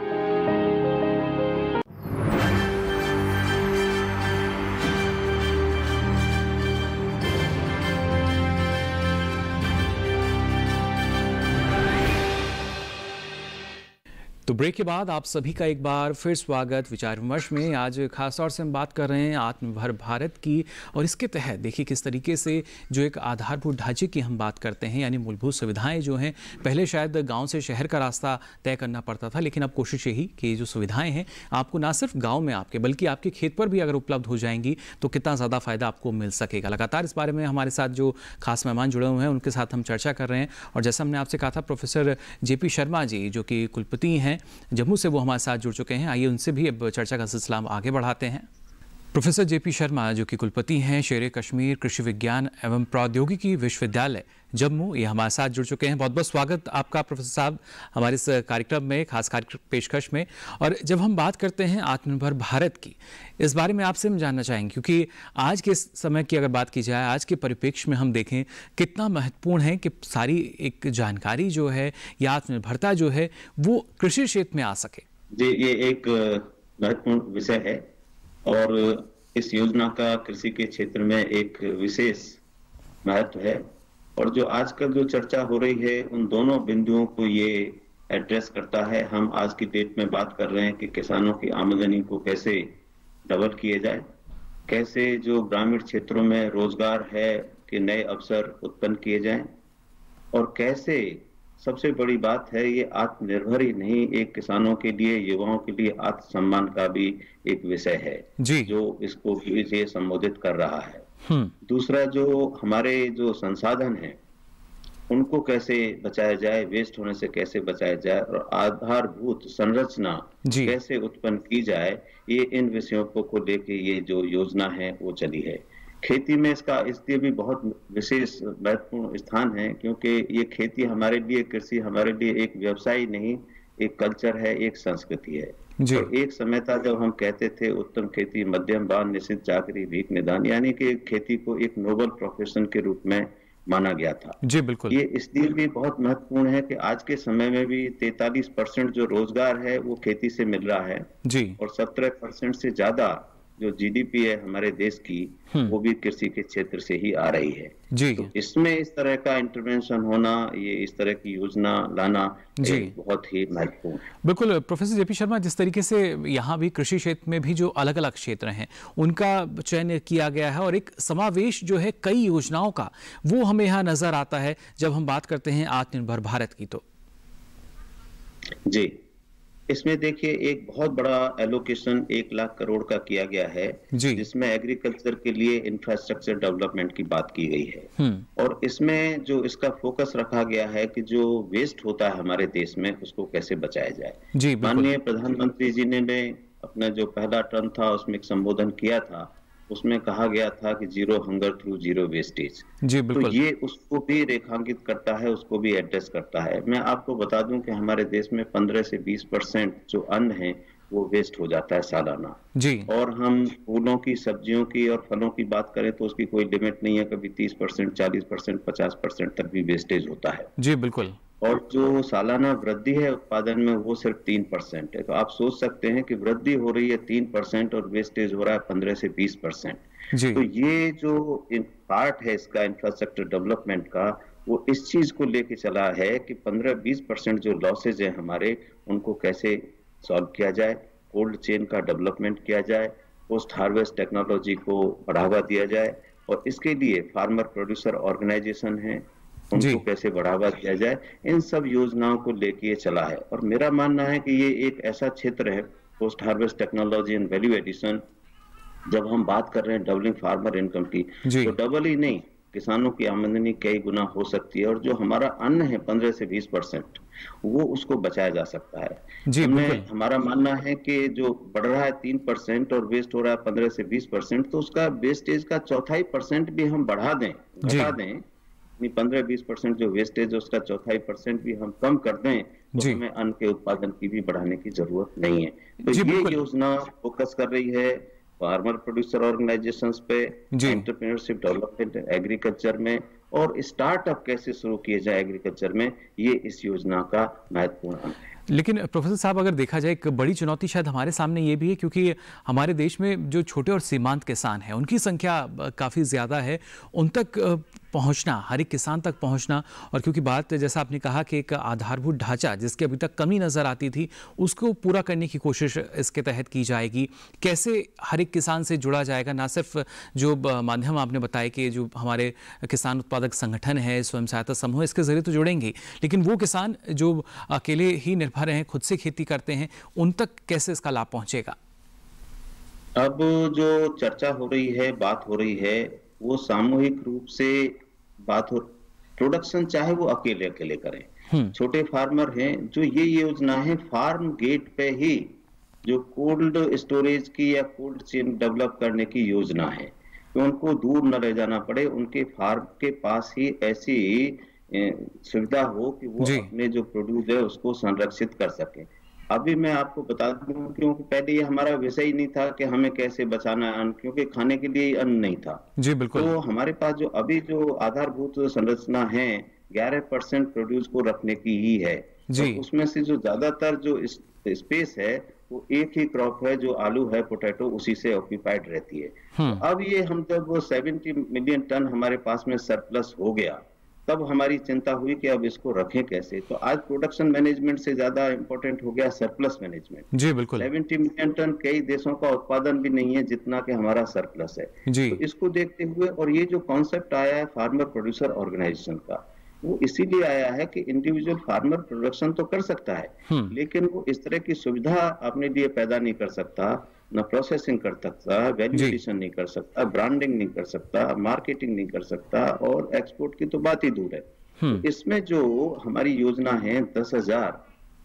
तो ब्रेक के बाद आप सभी का एक बार फिर स्वागत विचार विमर्श में। आज खास तौर से हम बात कर रहे हैं आत्मनिर्भर भारत की, और इसके तहत देखिए किस तरीके से जो एक आधारभूत ढांचे की हम बात करते हैं, यानी मूलभूत सुविधाएं जो हैं, पहले शायद गांव से शहर का रास्ता तय करना पड़ता था, लेकिन अब कोशिश यही कि जो सुविधाएं हैं आपको ना सिर्फ गाँव में आपके बल्कि आपके खेत पर भी अगर उपलब्ध हो जाएंगी तो कितना ज़्यादा फायदा आपको मिल सकेगा। लगातार इस बारे में हमारे साथ जो खास मेहमान जुड़े हुए हैं उनके साथ हम चर्चा कर रहे हैं, और जैसा हमने आपसे कहा था प्रोफेसर जेपी शर्मा जी जो कि कुलपति हैं जम्मू से, वो हमारे साथ जुड़ चुके हैं। आइए उनसे भी अब चर्चा का सिलसिला हम आगे बढ़ाते हैं। प्रोफेसर जेपी शर्मा जो कि कुलपति हैं शेर कश्मीर कृषि विज्ञान एवं प्रौद्योगिकी विश्वविद्यालय जम्मू, ये हमारे साथ जुड़ चुके हैं। बहुत बहुत स्वागत आपका प्रोफेसर साहब हमारे इस कार्यक्रम में, खास पेशकश में। और जब हम बात करते हैं आत्मनिर्भर भारत की, इस बारे में आपसे हम जानना चाहेंगे, क्योंकि आज के समय की अगर बात की जाए, आज के परिप्रेक्ष्य में हम देखें कितना महत्वपूर्ण है कि सारी एक जानकारी जो है या आत्मनिर्भरता जो है वो कृषि क्षेत्र में आ सके। जी, ये एक महत्वपूर्ण विषय है और इस योजना का कृषि के क्षेत्र में एक विशेष महत्व है, और जो आजकल जो चर्चा हो रही है उन दोनों बिंदुओं को ये एड्रेस करता है। हम आज की डेट में बात कर रहे हैं कि किसानों की आमदनी को कैसे डबल किए जाए, कैसे जो ग्रामीण क्षेत्रों में रोजगार है कि नए अवसर उत्पन्न किए जाएं, और कैसे सबसे बड़ी बात है ये आत्मनिर्भर ही नहीं, एक किसानों के लिए, युवाओं के लिए आत्मसम्मान का भी एक विषय है जी, जो इसको भी संबोधित कर रहा है। दूसरा, जो हमारे जो संसाधन हैं उनको कैसे बचाया जाए, वेस्ट होने से कैसे बचाया जाए, और आधारभूत संरचना कैसे उत्पन्न की जाए, ये इन विषयों को लेके ये जो योजना है वो चली है। खेती में इसका इसलिए भी बहुत विशेष महत्वपूर्ण स्थान है क्योंकि ये खेती हमारे लिए, कृषि हमारे लिए एक व्यवसाय नहीं, एक कल्चर है, एक संस्कृति है। और एक समय था जब हम कहते थे उत्तम खेती मध्यम बान निश्चित चाकरी भीख निदान, यानी कि खेती को एक नोबल प्रोफेशन के रूप में माना गया था। जी बिल्कुल। ये इसलिए भी बहुत महत्वपूर्ण है कि आज के समय में भी 43% जो रोजगार है वो खेती से मिल रहा है जी, और 17% से ज्यादा जो जीडीपी है हमारे देश की वो भी कृषि के क्षेत्र से ही आ रही है जी। तो इसमें इस तरह का इंटरवेंशन होना, ये इस तरह की योजना लाना जी बहुत ही महत्वपूर्ण है। बिल्कुल प्रोफेसर जेपी शर्मा, जिस तरीके से यहाँ भी कृषि क्षेत्र में भी जो अलग अलग क्षेत्र हैं उनका चयन किया गया है और एक समावेश जो है कई योजनाओं का, वो हमें यहाँ नजर आता है जब हम बात करते हैं आत्मनिर्भर भारत की। तो जी, इसमें देखिए एक बहुत बड़ा एलोकेशन 1 लाख करोड़ का किया गया है जिसमें एग्रीकल्चर के लिए इंफ्रास्ट्रक्चर डेवलपमेंट की बात की गई है, और इसमें जो इसका फोकस रखा गया है कि जो वेस्ट होता है हमारे देश में उसको कैसे बचाया जाए। माननीय प्रधानमंत्री जी ने अपना जो पहला टर्म था उसमें एक संबोधन किया था, उसमें कहा गया था कि zero hunger through zero wastage. तो ये उसको भी रेखांकित करता है, उसको भी एड्रेस करता है। मैं आपको बता दूं कि हमारे देश में 15 से 20% जो अन्न है वो वेस्ट हो जाता है सालाना जी, और हम फूलों की, सब्जियों की और फलों की बात करें तो उसकी कोई लिमिट नहीं है, कभी 30%, 40%, 50% तक भी वेस्टेज होता है जी बिल्कुल। और जो सालाना वृद्धि है उत्पादन में वो सिर्फ 3% है। तो आप सोच सकते हैं कि वृद्धि हो रही है 3% और वेस्टेज हो रहा है 15 से 20%। तो ये जो पार्ट है इसका इंफ्रास्ट्रक्चर डेवलपमेंट का, वो इस चीज को लेके चला है कि 15-20% जो लॉसेज है हमारे, उनको कैसे सॉल्व किया जाए, कोल्ड चेन का डेवलपमेंट किया जाए, पोस्ट हार्वेस्ट टेक्नोलॉजी को बढ़ावा दिया जाए, और इसके लिए फार्मर प्रोड्यूसर ऑर्गेनाइजेशन है उनको कैसे बढ़ावा दिया जाए, इन सब योजनाओं को लेके चला है। और मेरा मानना है कि ये एक ऐसा क्षेत्र है, post harvest technology and value addition, जब हम बात कर रहे हैं डबलिंग फार्मर इनकम की, तो डबल ही नहीं, किसानों की आमदनी कई गुना हो सकती है, और जो हमारा अन्न है 15 से 20% वो उसको बचाया जा सकता है। हमारा मानना है कि जो बढ़ रहा है 3% और वेस्ट हो रहा है 15 से 20%, तो उसका वेस्टेज का 1/4% भी हम बढ़ा दें, घटा दें, 15-20% जो वेस्टेज है उसका 1/4% भी हम कम कर दें, तो हमें अन्न के उत्पादन की भी बढ़ाने की जरूरत नहीं है। तो ये योजना फोकस कर रही है फार्मर प्रोड्यूसर ऑर्गेनाइजेशंस पे, एंटरप्रेन्योरशिप डेवलपमेंट एग्रीकल्चर में, और स्टार्टअप कैसे शुरू किए जाए एग्रीकल्चर में, ये इस योजना का महत्वपूर्ण अंग है। लेकिन प्रोफेसर साहब, अगर देखा जाए, एक बड़ी चुनौती शायद हमारे सामने ये भी है, क्योंकि हमारे देश में जो छोटे और सीमांत किसान हैं उनकी संख्या काफ़ी ज़्यादा है, उन तक पहुंचना, हर एक किसान तक पहुंचना, और क्योंकि बात जैसा आपने कहा कि एक आधारभूत ढांचा जिसकी अभी तक कमी नज़र आती थी उसको पूरा करने की कोशिश इसके तहत की जाएगी। कैसे हर एक किसान से जुड़ा जाएगा, ना सिर्फ जो माध्यम आपने बताया कि जो हमारे किसान उत्पादक संगठन है, स्वयं सहायता समूह, इसके जरिए तो जुड़ेंगे, लेकिन वो किसान जो अकेले ही निर्भर हैं, खुद से खेती करते हैं, उन तक कैसे इसका लाभ पहुंचेगा? अब जो चर्चा हो रही है, बात हो रही है, वो सामूहिक रूप से बात हो, प्रोडक्शन चाहे वो अकेले अकेले करें, छोटे फार्मर हैं जो ये योजना है फार्म गेट पे ही जो कोल्ड स्टोरेज की या कोल्ड चेन डेवलप करने की योजना है, कि उनको दूर न रह जाना पड़े, उनके फार्म के पास ही ऐसी सुविधा हो कि वो अपने जो प्रोड्यूस है उसको संरक्षित कर सके। अभी मैं आपको बता दूं, क्योंकि पहले ये हमारा विषय ही नहीं था कि हमें कैसे बचाना है अन्न, क्योंकि खाने के लिए अन्न नहीं था। जी बिल्कुल। तो हमारे पास जो अभी जो आधारभूत संरचना है 11% प्रोड्यूस को रखने की ही है, तो उसमें से जो ज्यादातर जो स्पेस है वो एक ही क्रॉप है, जो आलू है, पोटैटो, उसी से ऑक्यूपाइड रहती है। तो अब ये हम जब 70 मिलियन टन हमारे पास में सरप्लस हो गया, तब हमारी चिंता हुई कि अब इसको रखें कैसे। तो आज प्रोडक्शन मैनेजमेंट से ज्यादा इंपॉर्टेंट हो गया सरप्लस मैनेजमेंट। जी बिल्कुल। 70 मिलियन टन कई देशों का उत्पादन भी नहीं है जितना कि हमारा सरप्लस है। जी। तो इसको देखते हुए, और ये जो कॉन्सेप्ट आया है फार्मर प्रोड्यूसर ऑर्गेनाइजेशन का, वो इसीलिए आया है कि इंडिविजुअल फार्मर प्रोडक्शन तो कर सकता है, लेकिन वो इस तरह की सुविधा अपने लिए पैदा नहीं कर सकता, न प्रोसेसिंग कर सकता, वैल्यू एडिशन नहीं कर सकता, ब्रांडिंग नहीं कर सकता, मार्केटिंग नहीं कर सकता, और एक्सपोर्ट की तो बात ही दूर है। तो इसमें जो हमारी योजना है 10,000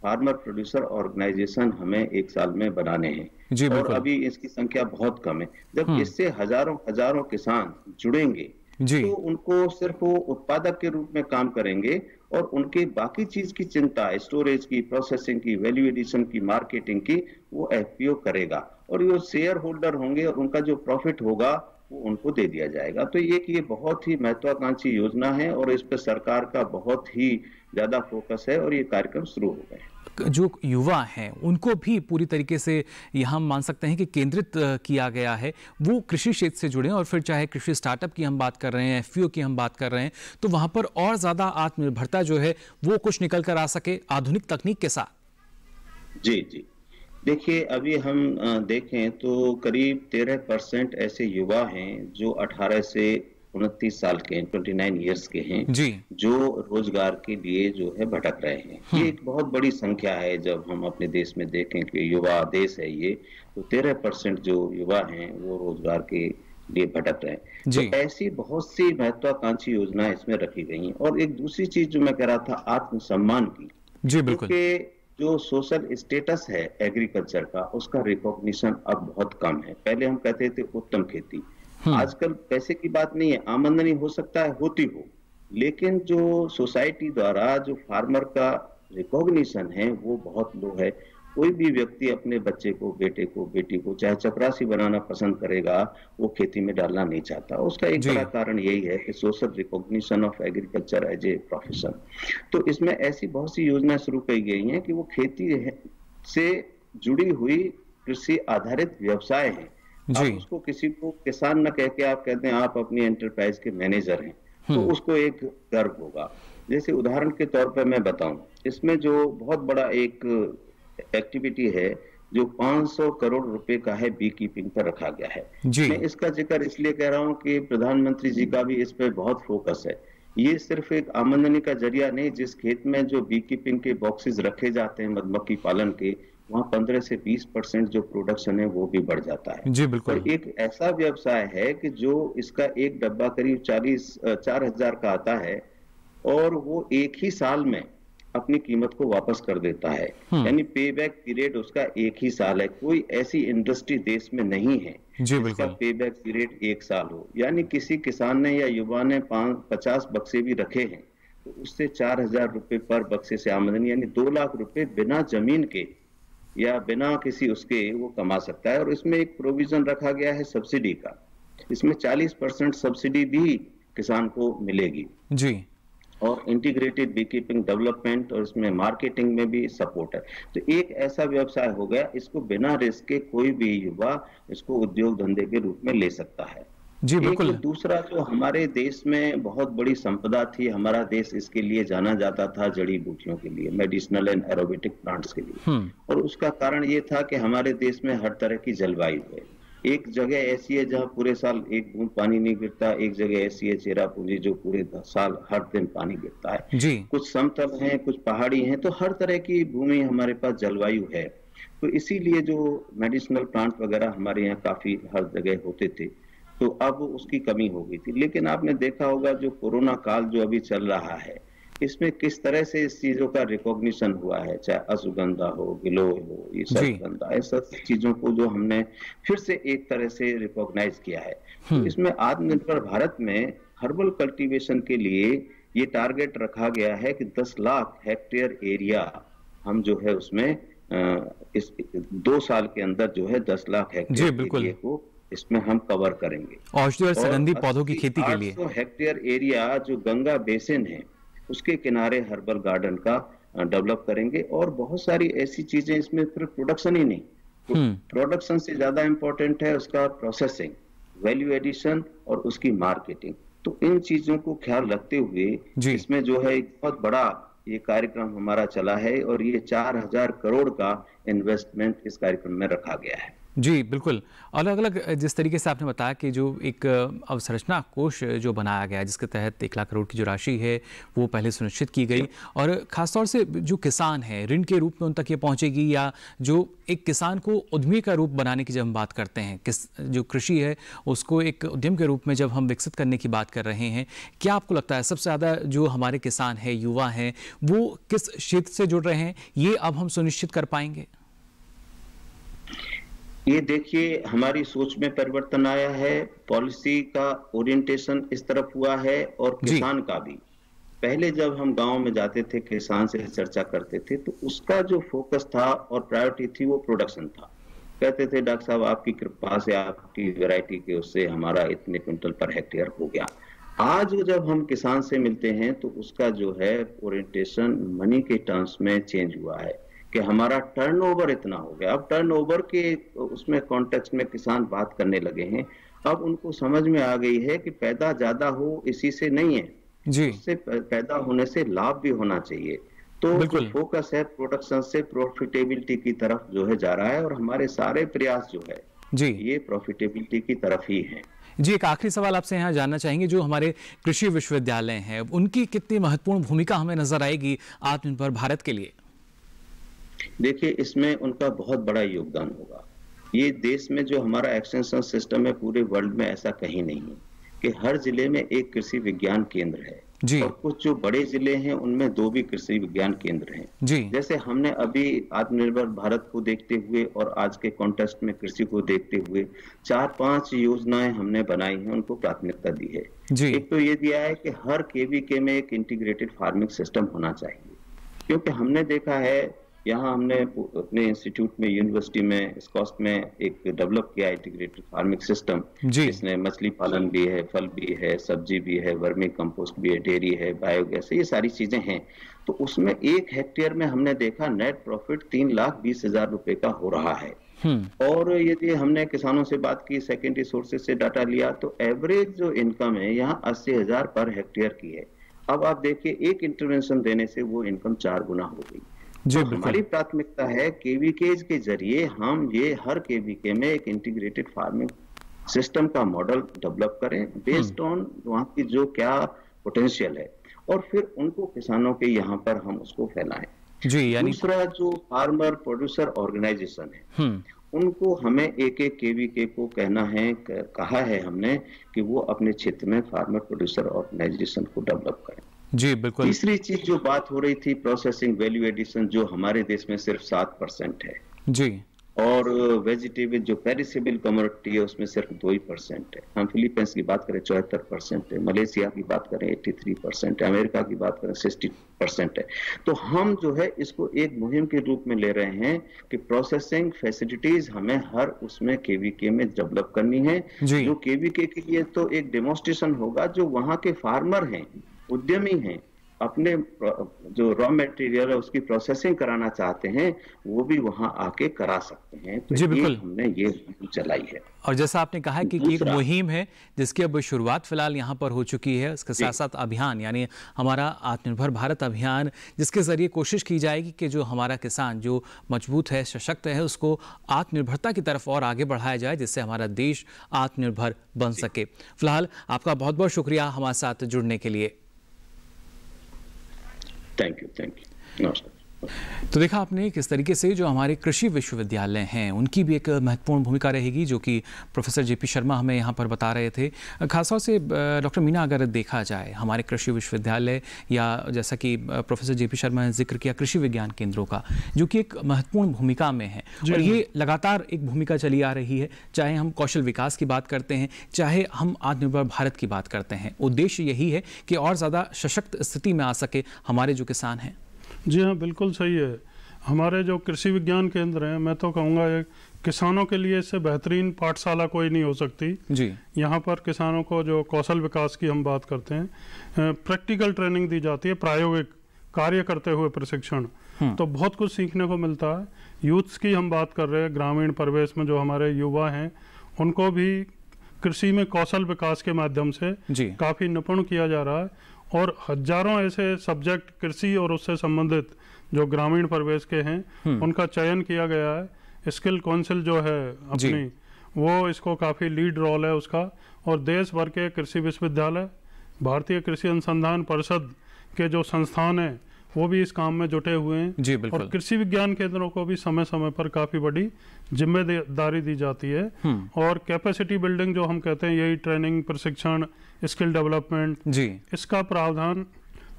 फार्मर प्रोड्यूसर ऑर्गेनाइजेशन हमें एक साल में बनाने हैं, और अभी इसकी संख्या बहुत कम है। जब इससे हजारों किसान जुड़ेंगे तो उनको सिर्फ वो उत्पादक के रूप में काम करेंगे, और उनके बाकी चीज की चिंता, स्टोरेज की, प्रोसेसिंग की, वैल्यू एडिशन की, मार्केटिंग की, वो एफपीओ करेगा, और ये शेयर होल्डर होंगे, और उनका जो प्रॉफिट होगा वो उनको दे दिया जाएगा। तो ये बहुत ही महत्वाकांक्षी योजना है, और इस पर सरकार का बहुत ही ज्यादा फोकस है, और ये कार्यक्रम शुरू हो गए। जो युवा हैं उनको भी पूरी तरीके से यहाँ मान सकते हैं कि केंद्रित किया गया है, वो कृषि क्षेत्र से जुड़े, और फिर चाहे कृषि स्टार्टअप की हम बात कर रहे हैं, एफपीओ की हम बात कर रहे हैं, तो वहाँ पर और ज़्यादा आत्मनिर्भरता जो है वो कुछ निकल कर आ सके आधुनिक तकनीक के साथ। जी जी, देखिए अभी हम देखें तो करीब 13% ऐसे युवा हैं जो 18 से 29 साल के हैं, 29 इयर्स के हैं जी, जो रोजगार के लिए जो है भटक रहे हैं। ये एक बहुत बड़ी संख्या है। जब हम अपने देश में देखें कि युवा देश है ये, तो 13% जो युवा हैं वो रोजगार के लिए भटक रहे हैं। तो ऐसी बहुत सी महत्वाकांक्षी योजनाएं इसमें रखी गई हैं। और एक दूसरी चीज जो मैं कह रहा था, आत्मसम्मान की, जी बिल्कुल, जो सोशल स्टेटस है एग्रीकल्चर का, उसका रिकॉग्निशन अब बहुत कम है। पहले हम कहते थे उत्तम खेती, आजकल पैसे की बात नहीं है, आमदनी हो सकता है होती हो, लेकिन जो सोसाइटी द्वारा जो फार्मर का रिकॉग्निशन है वो बहुत लो है। कोई भी व्यक्ति अपने बच्चे को, बेटे को, बेटी को चाहे चपरासी बनाना पसंद करेगा, वो खेती में डालना नहीं चाहता। उसका एक बड़ा कारण यही है कि social recognition of agriculture as a profession. तो इसमें ऐसी बहुत सी योजनाएं शुरू की गई हैं कि वो खेती से जुड़ी हुई कृषि आधारित व्यवसाय है। आप उसको किसी को किसान न कह के आप कहते हैं आप अपनी एंटरप्राइज के मैनेजर हैं, तो उसको एक गर्व होगा। जैसे उदाहरण के तौर पर मैं बताऊं, इसमें जो बहुत बड़ा एक एक्टिविटी है जो 500 करोड़ रुपए का है, बी कीपिंग पर रखा गया है। मैं इसका जिक्र इसलिए कह रहा हूं कि प्रधानमंत्री जी का भी इस पे बहुत फोकस है। ये सिर्फ एक आमदनी का जरिया नहीं, जिस खेत में जो बी कीपिंग के बॉक्सेस रखे जाते हैं मधुमक्खी पालन के, वहाँ 15 से 20% जो प्रोडक्शन है वो भी बढ़ जाता है। जी बिल्कुल। और एक ऐसा व्यवसाय है कि जो इसका एक डब्बा करीब 4,000 का आता है और वो एक ही साल में अपनी कीमत को वापस कर देता है, यानी पे बैक पीरियड उसका एक ही साल है। कोई ऐसी इंडस्ट्री देश में नहीं है जिसका पे बैक पीरियड एक साल हो। यानी किसी किसान ने या युवा ने 50 बक्से भी रखे हैं तो उससे 4,000 रुपए पर बक्से से आमदनी, यानी 2 लाख रुपए बिना जमीन के या बिना किसी उसके वो कमा सकता है। और इसमें एक प्रोविजन रखा गया है सब्सिडी का, इसमें 40% सब्सिडी भी किसान को मिलेगी जी, और इंटीग्रेटेड बी कीपिंग डेवलपमेंट और इसमें मार्केटिंग में भी सपोर्ट है। तो एक ऐसा व्यवसाय हो गया, इसको बिना रिस्क के कोई भी युवा इसको उद्योग धंधे के रूप में ले सकता है। जी बिल्कुल। दूसरा जो हमारे देश में बहुत बड़ी संपदा थी, हमारा देश इसके लिए जाना जाता था जड़ी बूटियों के लिए, मेडिसिनल एंड एरोमेटिक प्लांट्स के लिए, और उसका कारण ये था कि हमारे देश में हर तरह की जलवायु है। एक जगह ऐसी है जहाँ पूरे साल एक बूंद पानी नहीं गिरता, एक जगह ऐसी है चेरापूंजी जो पूरे साल हर दिन पानी गिरता है जी। कुछ समतल हैं, कुछ पहाड़ी हैं, तो हर तरह की भूमि हमारे पास जलवायु है। तो इसीलिए जो मेडिसिनल प्लांट वगैरह हमारे यहाँ काफी हर जगह होते थे, तो अब उसकी कमी हो गई थी। लेकिन आपने देखा होगा जो कोरोना काल जो अभी चल रहा है, इसमें किस तरह से इस चीजों का रिकॉग्निशन हुआ है, चाहे अश्वगंधा हो, गिलोय हो, ये सर्पगंधा, ऐसा चीजों को जो हमने फिर से एक तरह से रिकॉग्नाइज किया है। तो इसमें आत्मनिर्भर भारत में हर्बल कल्टीवेशन के लिए ये टारगेट रखा गया है कि 10 लाख हेक्टेयर एरिया हम जो है उसमें इस 2 साल के अंदर जो है 10 लाख हेक्टेयर एरिया को इसमें हम कवर करेंगे, औषधि और सुगंधित पौधों की खेती के लिए। 800 हेक्टेयर एरिया जो गंगा बेसिन है उसके किनारे हर्बल गार्डन का डेवलप करेंगे। और बहुत सारी ऐसी चीजें, इसमें फिर प्रोडक्शन ही नहीं, प्रोडक्शन से ज्यादा इंपॉर्टेंट है उसका प्रोसेसिंग, वैल्यू एडिशन और उसकी मार्केटिंग। तो इन चीजों को ख्याल रखते हुए इसमें जो है एक बहुत बड़ा ये कार्यक्रम हमारा चला है और ये 4,000 करोड़ का इन्वेस्टमेंट इस कार्यक्रम में रखा गया है। जी बिल्कुल। अलग अलग जिस तरीके से आपने बताया कि जो एक अवसंरचना कोष जो बनाया गया है जिसके तहत 1 लाख करोड़ की जो राशि है वो पहले सुनिश्चित की गई, और खासतौर से जो किसान है ऋण के रूप में उन तक ये पहुंचेगी, या जो एक किसान को उद्यमी का रूप बनाने की जब हम बात करते हैं, जो कृषि है उसको एक उद्यम के रूप में जब हम विकसित करने की बात कर रहे हैं, क्या आपको लगता है सबसे ज़्यादा जो हमारे किसान है, युवा हैं, वो किस क्षेत्र से जुड़ रहे हैं, ये अब हम सुनिश्चित कर पाएंगे? ये देखिए हमारी सोच में परिवर्तन आया है, पॉलिसी का ओरिएंटेशन इस तरफ हुआ है और किसान का भी। पहले जब हम गांव में जाते थे, किसान से चर्चा करते थे, तो उसका जो फोकस था और प्रायोरिटी थी वो प्रोडक्शन था। कहते थे डॉक्टर साहब आपकी कृपा से आपकी वैरायटी के उससे हमारा इतने क्विंटल पर हेक्टेयर हो गया। आज जब हम किसान से मिलते हैं तो उसका जो है ओरिएंटेशन मनी के टर्म्स में चेंज हुआ है कि हमारा टर्नओवर इतना हो गया। अब टर्नओवर के उसमें कॉन्टेक्स्ट में किसान बात करने लगे हैं। अब उनको समझ में आ गई है कि पैदा ज्यादा हो इसी से नहीं है जी, उससे पैदा होने से लाभ भी होना चाहिए। तो जो फोकस है प्रोडक्शन से प्रॉफिटेबिलिटी की तरफ जो है जा रहा है, और हमारे सारे प्रयास जो है जी ये प्रॉफिटेबिलिटी की तरफ ही है। जी, एक आखिरी सवाल आपसे यहाँ जानना चाहेंगे, जो हमारे कृषि विश्वविद्यालय हैं उनकी कितनी महत्वपूर्ण भूमिका हमें नजर आएगी आत्मनिर्भर भारत के लिए? देखिए इसमें उनका बहुत बड़ा योगदान होगा। ये देश में जो हमारा एक्सटेंशन सिस्टम है पूरे वर्ल्ड में ऐसा कहीं नहीं है कि हर जिले में एक कृषि विज्ञान केंद्र है जी। और कुछ जो बड़े जिले हैं उनमें 2 भी कृषि विज्ञान केंद्र हैं जी। जैसे हमने अभी आत्मनिर्भर भारत को देखते हुए और आज के कॉन्टेक्स्ट में कृषि को देखते हुए 4-5 योजनाएं हमने बनाई हैं, उनको प्राथमिकता दी है जी। एक तो ये दिया है कि हर केवीके में एक इंटीग्रेटेड फार्मिंग सिस्टम होना चाहिए, क्योंकि हमने देखा है यहाँ हमने अपने इंस्टीट्यूट में, यूनिवर्सिटी में, स्कॉस्ट में एक डेवलप किया इंटीग्रेटेड फार्मिंग सिस्टम, जिसमें मछली पालन भी है, फल भी है, सब्जी भी है, वर्मी कंपोस्ट भी है, डेयरी है, बायोगैस है, ये सारी चीजें हैं। तो उसमें 1 हेक्टेयर में हमने देखा नेट प्रॉफिट 3,20,000 रुपए का हो रहा है। और यदि हमने किसानों से बात की, सेकेंडरी सोर्सेज से डाटा लिया, तो एवरेज जो इनकम है यहाँ 80,000 पर हेक्टेयर की है। अब आप देखिए एक इंटरवेंशन देने से वो इनकम 4 गुना हो गई। तो हमारी प्राथमिकता है केवीकेज के जरिए हम ये हर केवीके में एक इंटीग्रेटेड फार्मिंग सिस्टम का मॉडल डेवलप करें बेस्ड ऑन वहाँ की जो क्या पोटेंशियल है, और फिर उनको किसानों के यहाँ पर हम उसको फैलाएं। जी, यानी दूसरा जो फार्मर प्रोड्यूसर ऑर्गेनाइजेशन है उनको हमें एक केवीके को कहा है हमने कि वो अपने क्षेत्र में फार्मर प्रोड्यूसर ऑर्गेनाइजेशन को डेवलप करें। जी बिल्कुल। तीसरी चीज जो बात हो रही थी प्रोसेसिंग वैल्यू एडिशन, जो हमारे देश में सिर्फ 7% है जी, और वेजिटेबल जो पेरिसेबल कमोडिटी है उसमें सिर्फ 2% है। हम फिलीपींस की बात करें 74% है, मलेशिया की बात करें 83% है, अमेरिका की बात करें 60% है। तो हम जो है इसको एक मुहिम के रूप में ले रहे हैं कि प्रोसेसिंग फैसिलिटीज हमें हर उसमें केवीके में डेवलप करनी है, जो केवीके के लिए तो एक डेमोन्स्ट्रेशन होगा, जो वहाँ के फार्मर हैं, उद्यमी हैं, अपने जो रॉ मटेरियल है उसकी प्रोसेसिंग कराना चाहते हैं, वो भी वहां आके करा सकते हैं। तो जी बिल्कुल, हमने ये चलाई है। और जैसा आपने कहा कि एक मुहिम है जिसकी अब शुरुआत फिलहाल यहाँ पर हो चुकी है, उसके साथ साथ अभियान यानी हमारा आत्मनिर्भर भारत अभियान, जिसके जरिए कोशिश की जाएगी कि जो हमारा किसान जो मजबूत है, सशक्त है, उसको आत्मनिर्भरता की तरफ और आगे बढ़ाया जाए, जिससे हमारा देश आत्मनिर्भर बन सके। फिलहाल आपका बहुत बहुत शुक्रिया हमारे साथ जुड़ने के लिए। थैंक यू नमस्कार। तो देखा आपने किस तरीके से जो हमारे कृषि विश्वविद्यालय हैं उनकी भी एक महत्वपूर्ण भूमिका रहेगी, जो कि प्रोफेसर जेपी शर्मा हमें यहाँ पर बता रहे थे। खासतौर से डॉक्टर मीना, अगर देखा जाए हमारे कृषि विश्वविद्यालय या जैसा कि प्रोफेसर जेपी शर्मा ने जिक्र किया कृषि विज्ञान केंद्रों का, जो कि एक महत्वपूर्ण भूमिका में है और ये लगातार एक भूमिका चली आ रही है, चाहे हम कौशल विकास की बात करते हैं, चाहे हम आत्मनिर्भर भारत की बात करते हैं। उद्देश्य यही है कि और ज़्यादा सशक्त स्थिति में आ सके हमारे जो किसान हैं। जी हाँ, बिल्कुल सही है। हमारे जो कृषि विज्ञान केंद्र हैं, मैं तो कहूँगा किसानों के लिए इससे बेहतरीन पाठशाला कोई नहीं हो सकती जी। यहाँ पर किसानों को जो कौशल विकास की हम बात करते हैं, प्रैक्टिकल ट्रेनिंग दी जाती है, प्रायोगिक कार्य करते हुए प्रशिक्षण, तो बहुत कुछ सीखने को मिलता है। यूथ्स की हम बात कर रहे हैं, ग्रामीण परिवेश में जो हमारे युवा हैं उनको भी कृषि में कौशल विकास के माध्यम से काफ़ी निपुण किया जा रहा है, और हजारों ऐसे सब्जेक्ट कृषि और उससे संबंधित जो ग्रामीण परिवेश के हैं उनका चयन किया गया है। स्किल काउंसिल जो है अपनी, वो इसको काफ़ी लीड रोल है उसका, और देश भर के कृषि विश्वविद्यालय, भारतीय कृषि अनुसंधान परिषद के जो संस्थान हैं वो भी इस काम में जुटे हुए हैं जी, और कृषि विज्ञान केंद्रों को भी समय समय पर काफ़ी बड़ी जिम्मेदारी दी जाती है। और कैपेसिटी बिल्डिंग जो हम कहते हैं, यही ट्रेनिंग, प्रशिक्षण, स्किल डेवलपमेंट जी, इसका प्रावधान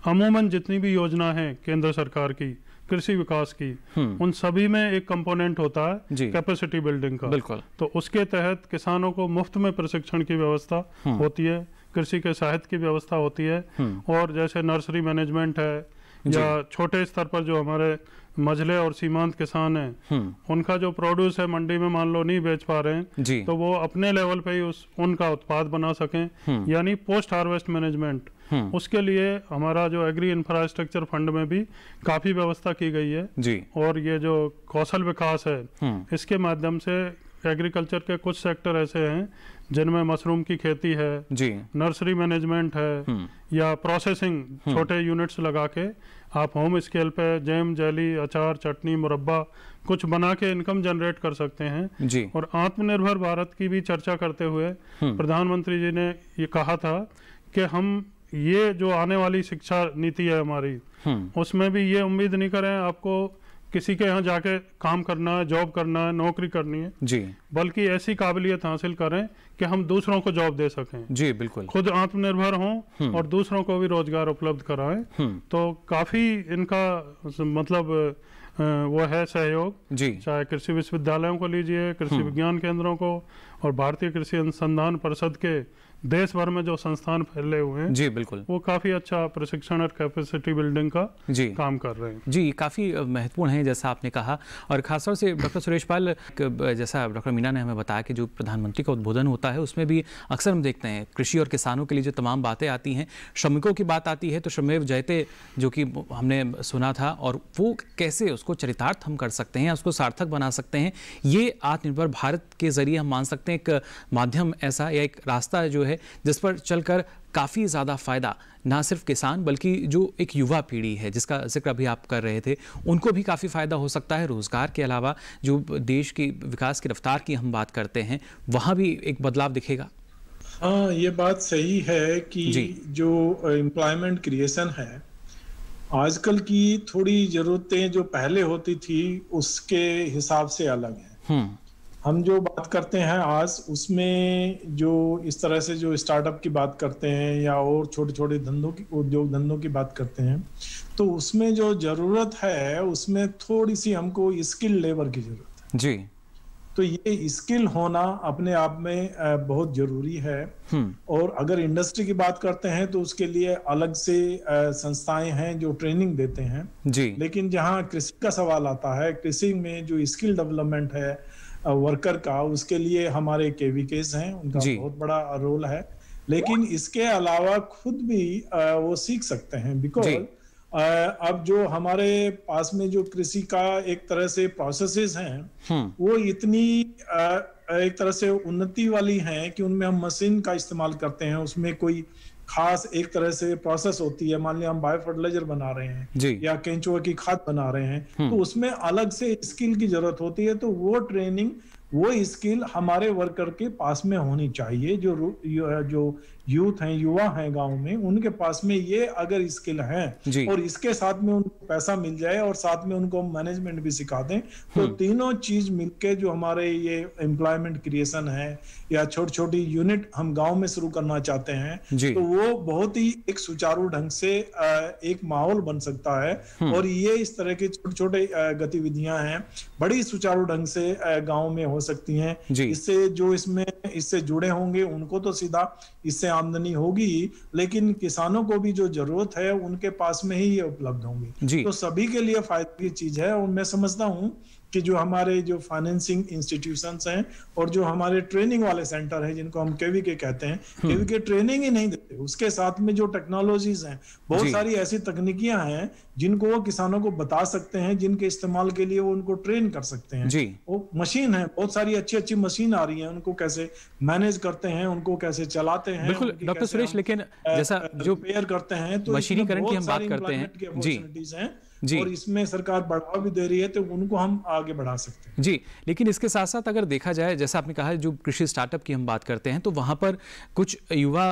अमूमन जितनी भी योजना है केंद्र सरकार की कृषि विकास की, उन सभी में एक कंपोनेंट होता है कैपेसिटी बिल्डिंग का। बिल्कुल। तो उसके तहत किसानों को मुफ्त में प्रशिक्षण की व्यवस्था होती है, कृषि के साहित्य की व्यवस्था होती है, और जैसे नर्सरी मैनेजमेंट है या छोटे स्तर पर जो हमारे मझले और सीमांत किसान हैं उनका जो प्रोड्यूस है मंडी में मान लो नहीं बेच पा रहे हैं, तो वो अपने लेवल पे ही उनका उत्पाद बना सकें, यानी पोस्ट हार्वेस्ट मैनेजमेंट, उसके लिए हमारा जो एग्री इंफ्रास्ट्रक्चर फंड में भी काफ़ी व्यवस्था की गई है जी। और ये जो कौशल विकास है इसके माध्यम से एग्रीकल्चर के कुछ सेक्टर ऐसे हैं जिनमें मशरूम की खेती है जी, नर्सरी मैनेजमेंट है, या प्रोसेसिंग छोटे यूनिट्स लगा के आप होम स्केल पे जैम, जेली, अचार, चटनी, मुरब्बा कुछ बना के इनकम जनरेट कर सकते हैं जी। और आत्मनिर्भर भारत की भी चर्चा करते हुए प्रधानमंत्री जी ने ये कहा था कि हम ये जो आने वाली शिक्षा नीति है हमारी, उसमें भी ये उम्मीद नहीं करें आपको किसी के यहाँ जाके काम करना है, जॉब करना है, नौकरी करनी है जी, बल्कि ऐसी काबिलियत हासिल करें कि हम दूसरों को जॉब दे सकें जी, बिल्कुल, खुद आत्मनिर्भर हों और दूसरों को भी रोजगार उपलब्ध कराएं। तो काफी इनका मतलब वो है सहयोग जी, चाहे कृषि विश्वविद्यालयों को लीजिए, कृषि विज्ञान केंद्रों को, और भारतीय कृषि अनुसंधान परिषद के देश भर में जो संस्थान फैले हुए हैं जी, बिल्कुल, वो काफी अच्छा प्रशिक्षण और कैपेसिटी बिल्डिंग का जी काम कर रहे हैं जी, काफी महत्वपूर्ण है जैसा आपने कहा। और खासतौर से डॉक्टर सुरेश पाल, जैसा डॉक्टर मीना ने हमें बताया कि जो प्रधानमंत्री का उद्बोधन होता है उसमें भी अक्सर हम देखते हैं कृषि और किसानों के लिए जो तमाम बातें आती हैं, श्रमिकों की बात आती है, तो श्रमेव जयते जो कि हमने सुना था, और वो कैसे उसको चरितार्थ हम कर सकते हैं, उसको सार्थक बना सकते हैं, ये आत्मनिर्भर भारत के जरिए हम मान सकते हैं। हैं एक माध्यम ऐसा या एक रास्ता जो है जिस पर चलकर काफ़ी ज़्यादा फ़ायदा ना सिर्फ किसान बल्कि जो एक युवा पीढ़ी है जिसका जिक्र अभी आप कर रहे थे, उनको भी काफ़ी फ़ायदा हो सकता है। रोज़गार के अलावा जो देश की विकास की रफ्तार की हम बात करते हैं, वहाँ भी एक बदलाव दिखेगा। हाँ, ये बात सही है कि जो एम्प्लॉयमेंट क्रिएशन है, आजकल की थोड़ी ज़रूरतें जो पहले होती थी उसके हिसाब से अलग है। हम जो बात करते हैं आज, उसमें जो इस तरह से जो स्टार्टअप की बात करते हैं या और छोटे छोटे धंधों की, उद्योग धंधों की बात करते हैं, तो उसमें जो जरूरत है उसमें थोड़ी सी हमको स्किल लेबर की जरूरत है जी। तो ये स्किल होना अपने आप में बहुत जरूरी है। और अगर इंडस्ट्री की बात करते हैं तो उसके लिए अलग से संस्थाएं हैं जो ट्रेनिंग देते हैं जी। लेकिन जहाँ कृषि का सवाल आता है, कृषि में जो स्किल डेवलपमेंट है वर्कर का, उसके लिए हमारे केवीकेस हैं, उनका बहुत बड़ा रोल है। लेकिन इसके अलावा खुद भी वो सीख सकते हैं, बिकॉज अब जो हमारे पास में जो कृषि का एक तरह से प्रोसेसेस हैं वो इतनी एक तरह से उन्नति वाली हैं कि उनमें हम मशीन का इस्तेमाल करते हैं, उसमें कोई खास एक तरह से प्रोसेस होती है। मान लिया हम बायो फर्टिलाइजर बना रहे हैं या केंचुआ की खाद बना रहे हैं, तो उसमें अलग से स्किल की जरूरत होती है। तो वो ट्रेनिंग, वो स्किल हमारे वर्कर के पास में होनी चाहिए। जो यूथ हैं, युवा हैं गांव में, उनके पास में ये अगर स्किल है और इसके साथ में उनको पैसा मिल जाए और साथ में उनको मैनेजमेंट भी सिखा दें, तो तीनों चीज मिलके जो हमारे ये एम्प्लॉयमेंट क्रिएशन है या छोटी छोटी यूनिट हम गांव में शुरू करना चाहते हैं, तो वो बहुत ही एक सुचारू ढंग से एक माहौल बन सकता है। और ये इस तरह के छोटे छोटे गतिविधियां हैं, बड़ी सुचारू ढंग से गाँव में हो सकती हैं। इससे जो इससे जुड़े होंगे उनको तो सीधा इससे आमदनी होगी, लेकिन किसानों को भी जो जरूरत है उनके पास में ही ये उपलब्ध होंगी। तो सभी के लिए फायदे की चीज है। और मैं समझता हूं कि जो हमारे जो फाइनेंसिंग इंस्टीट्यूशंस हैं और जो हमारे ट्रेनिंग वाले सेंटर हैं, जिनको हम केवीके कहते हैं, केवीके ट्रेनिंग ही नहीं देते, उसके साथ में जो टेक्नोलॉजीज हैं, बहुत सारी ऐसी तकनीकियां हैं जिनको वो किसानों को बता सकते हैं, जिनके इस्तेमाल के लिए वो उनको ट्रेन कर सकते हैं। वो मशीन है, बहुत सारी अच्छी अच्छी मशीन आ रही है, उनको कैसे मैनेज करते हैं, उनको कैसे चलाते हैं। बिल्कुल डॉक्टर सुरेश, लेकिन जैसा जो रिपेयर करते हैं तो मशीनीकरण की हम बात करते हैं जी, और इसमें सरकार बढ़ावा भी दे रही है, तो उनको हम आगे बढ़ा सकते हैं जी। लेकिन इसके साथ साथ अगर देखा जाए, जैसा आपने कहा, जो कृषि स्टार्टअप की हम बात करते हैं, तो वहाँ पर कुछ युवा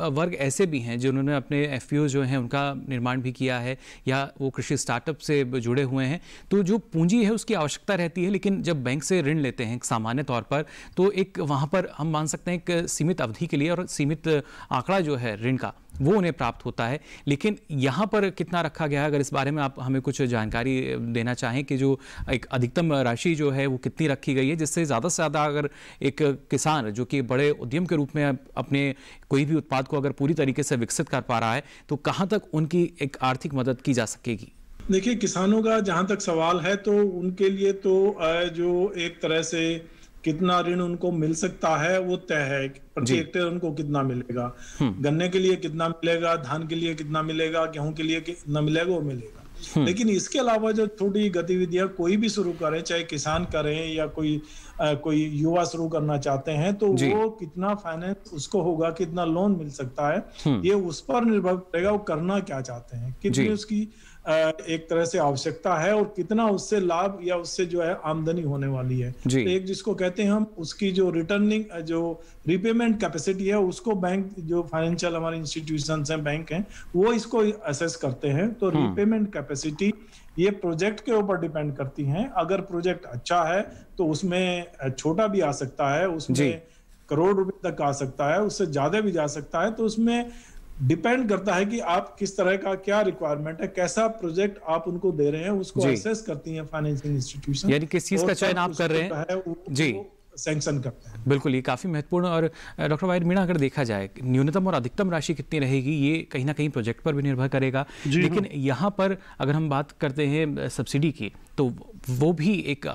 वर्ग ऐसे भी हैं जिन्होंने अपने एफपीओ जो हैं उनका निर्माण भी किया है या वो कृषि स्टार्टअप से जुड़े हुए हैं। तो जो पूंजी है उसकी आवश्यकता रहती है, लेकिन जब बैंक से ऋण लेते हैं सामान्य तौर पर, तो एक वहाँ पर हम मान सकते हैं एक सीमित अवधि के लिए और सीमित आंकड़ा जो है ऋण का वो उन्हें प्राप्त होता है। लेकिन यहाँ पर कितना रखा गया है, अगर इस बारे में आप हमें कुछ जानकारी देना चाहें कि जो एक अधिकतम राशि जो है वो कितनी रखी गई है, जिससे ज़्यादा से ज़्यादा अगर एक किसान जो कि बड़े उद्यम के रूप में अपने कोई भी उत्पाद को अगर पूरी तरीके से विकसित कर पा रहा है, तो कहाँ तक उनकी एक आर्थिक मदद की जा सकेगी? देखिए, किसानों का जहाँ तक सवाल है, तो उनके लिए तो जो एक तरह से कितना ऋण उनको मिल सकता है वो तय है। प्रति हेक्टेयर उनको कितना मिलेगा, गन्ने के लिए कितना मिलेगा, धान के लिए कितना मिलेगा, गेहूं के लिए कितना मिलेगा, वो मिलेगा। लेकिन इसके अलावा जो छोटी गतिविधियां कोई भी शुरू करें, चाहे किसान करें या कोई युवा शुरू करना चाहते हैं, तो वो कितना फाइनेंस उसको होगा, कितना लोन मिल सकता है, ये उस पर निर्भर करेगा वो करना क्या चाहते हैं, कितनी उसकी एक तरह से आवश्यकता है और कितना उससे लाभ या उससे जो है आमदनी होने वाली है। तो एक जिसको कहते हैं हम, उसकी जो रिटर्निंग, जो रिपेमेंट कैपेसिटी है, उसको बैंक, जो फाइनेंशियल हमारे इंस्टीट्यूशंस हैं, बैंक हैं, वो इसको असेस करते हैं। तो रिपेमेंट कैपेसिटी ये प्रोजेक्ट के ऊपर डिपेंड करती हैं। अगर प्रोजेक्ट अच्छा है तो उसमें छोटा भी आ सकता है, उसमें करोड़ रुपए तक आ सकता है, उससे ज्यादा भी जा सकता है। तो उसमें डिपेंड करता है कि आप किस तरह का, क्या रिक्वायरमेंट है, कैसा प्रोजेक्ट आप उनको दे रहे हैं, उसको असेस करती हैं फाइनेंसिंग इंस्टीट्यूशन। यानी किस चीज का चयन आप कर रहे हैं जी, सैंक्शन करते हैं। बिल्कुल, ये काफ़ी महत्वपूर्ण। और डॉक्टर वाहिद मीणा, अगर देखा जाए न्यूनतम और अधिकतम राशि कितनी रहेगी, ये कहीं ना कहीं प्रोजेक्ट पर भी निर्भर करेगा। लेकिन यहाँ पर अगर हम बात करते हैं सब्सिडी की, तो वो भी एक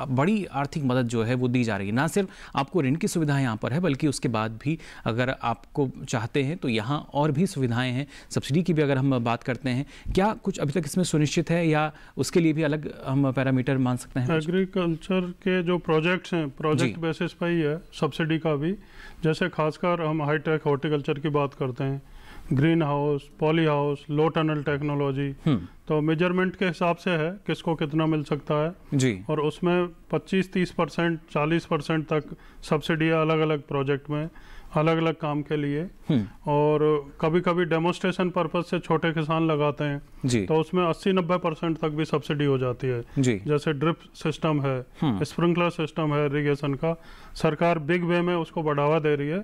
बड़ी आर्थिक मदद जो है वो दी जा रही है। ना सिर्फ आपको ऋण की सुविधा यहाँ पर है, बल्कि उसके बाद भी अगर आपको चाहते हैं तो यहाँ और भी सुविधाएं हैं। सब्सिडी की भी अगर हम बात करते हैं, क्या कुछ अभी तक इसमें सुनिश्चित है या उसके लिए भी अलग हम पैरामीटर मान सकते हैं? एग्रीकल्चर के जो प्रोजेक्ट्स हैं, प्रोजेक्ट बेसिस पे ही है सब्सिडी का भी। जैसे खासकर हम हाईटेक हॉर्टिकल्चर की बात करते हैं, green house, poly house, low tunnel technology, तो मेजरमेंट के हिसाब से है किसको कितना मिल सकता है जी। और उसमें 25-30%, 40% तक सब्सिडी है अलग अलग प्रोजेक्ट में, अलग अलग काम के लिए। और कभी कभी डेमोन्स्ट्रेशन पर्पज से छोटे किसान लगाते हैं जी, तो उसमें 80-90% तक भी सब्सिडी हो जाती है जी। जैसे ड्रिप सिस्टम है, स्प्रिंकलर सिस्टम है इरिगेशन का, सरकार बिग वे में उसको बढ़ावा दे रही है,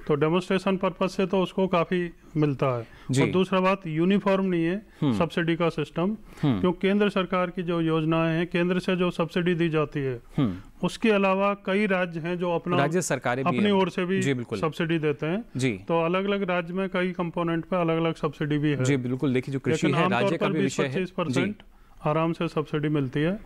तो डेमोन्स्ट्रेशन पर्पज से तो उसको काफी मिलता है। और दूसरा बात, यूनिफॉर्म नहीं है सब्सिडी का सिस्टम, क्योंकि केंद्र सरकार की जो योजनाएं हैं, केंद्र से जो सब्सिडी दी जाती है, उसके अलावा कई राज्य हैं जो अपना राज्य सरकारें अपनी ओर से भी सब्सिडी देते हैं जी। तो अलग अलग राज्य में कई कंपोनेंट पे अलग अलग सब्सिडी भी है जी। बिल्कुल, देखिए जो कृषि है राज्य का भी विषय है, 25% आराम से सब्सिडी मिलती है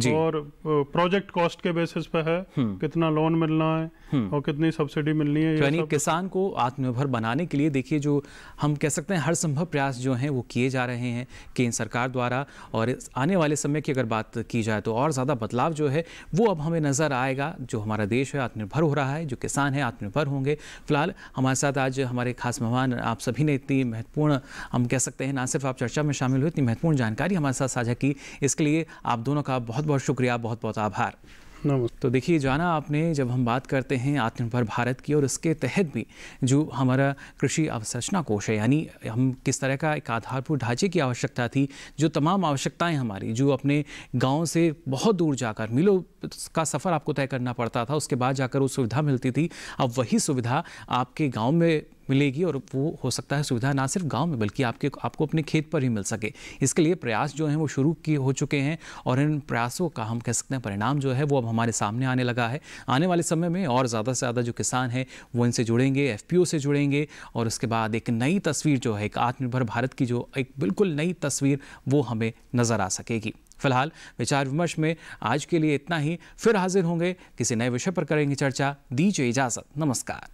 और प्रोजेक्ट कॉस्ट के बेसिस पे है कितना लोन मिलना है और कितनी सब्सिडी मिलनी है। यानी किसान को आत्मनिर्भर बनाने के लिए देखिए जो हम कह सकते हैं हर संभव प्रयास जो हैं वो किए जा रहे हैं केंद्र सरकार द्वारा। और आने वाले समय की अगर बात की जाए तो और ज़्यादा बदलाव जो है वो अब हमें नज़र आएगा। जो हमारा देश है आत्मनिर्भर हो रहा है, जो किसान है आत्मनिर्भर होंगे। फिलहाल हमारे साथ आज हमारे खास मेहमान, आप सभी ने इतनी महत्वपूर्ण, हम कह सकते हैं ना सिर्फ आप चर्चा में शामिल हुए, इतनी महत्वपूर्ण जानकारी हमारे साथ साझा की, इसके लिए आप दोनों का बहुत बहुत शुक्रिया, बहुत बहुत आभार। तो देखिए जाना आपने, जब हम बात करते हैं आत्मनिर्भर भारत की और इसके तहत भी जो हमारा कृषि अवसंरचना कोष है, यानी हम किस तरह का एक आधारभूत ढांचे की आवश्यकता थी, जो तमाम आवश्यकताएं हमारी, जो अपने गांव से बहुत दूर जाकर मीलों का सफ़र आपको तय करना पड़ता था, उसके बाद जाकर वो सुविधा मिलती थी, अब वही सुविधा आपके गाँव में मिलेगी। और वो हो सकता है सुविधा ना सिर्फ गांव में बल्कि आपको अपने खेत पर ही मिल सके। इसके लिए प्रयास जो हैं वो शुरू हो चुके हैं और इन प्रयासों का हम कह सकते हैं परिणाम जो है वो अब हमारे सामने आने लगा है। आने वाले समय में और ज़्यादा से ज़्यादा जो किसान हैं वो इनसे जुड़ेंगे, एफपीओ से जुड़ेंगे और उसके बाद एक नई तस्वीर जो है, एक आत्मनिर्भर भारत की जो एक बिल्कुल नई तस्वीर वो हमें नज़र आ सकेगी। फिलहाल विचार विमर्श में आज के लिए इतना ही। फिर हाजिर होंगे, किसी नए विषय पर करेंगे चर्चा। दीजिए इजाज़त, नमस्कार।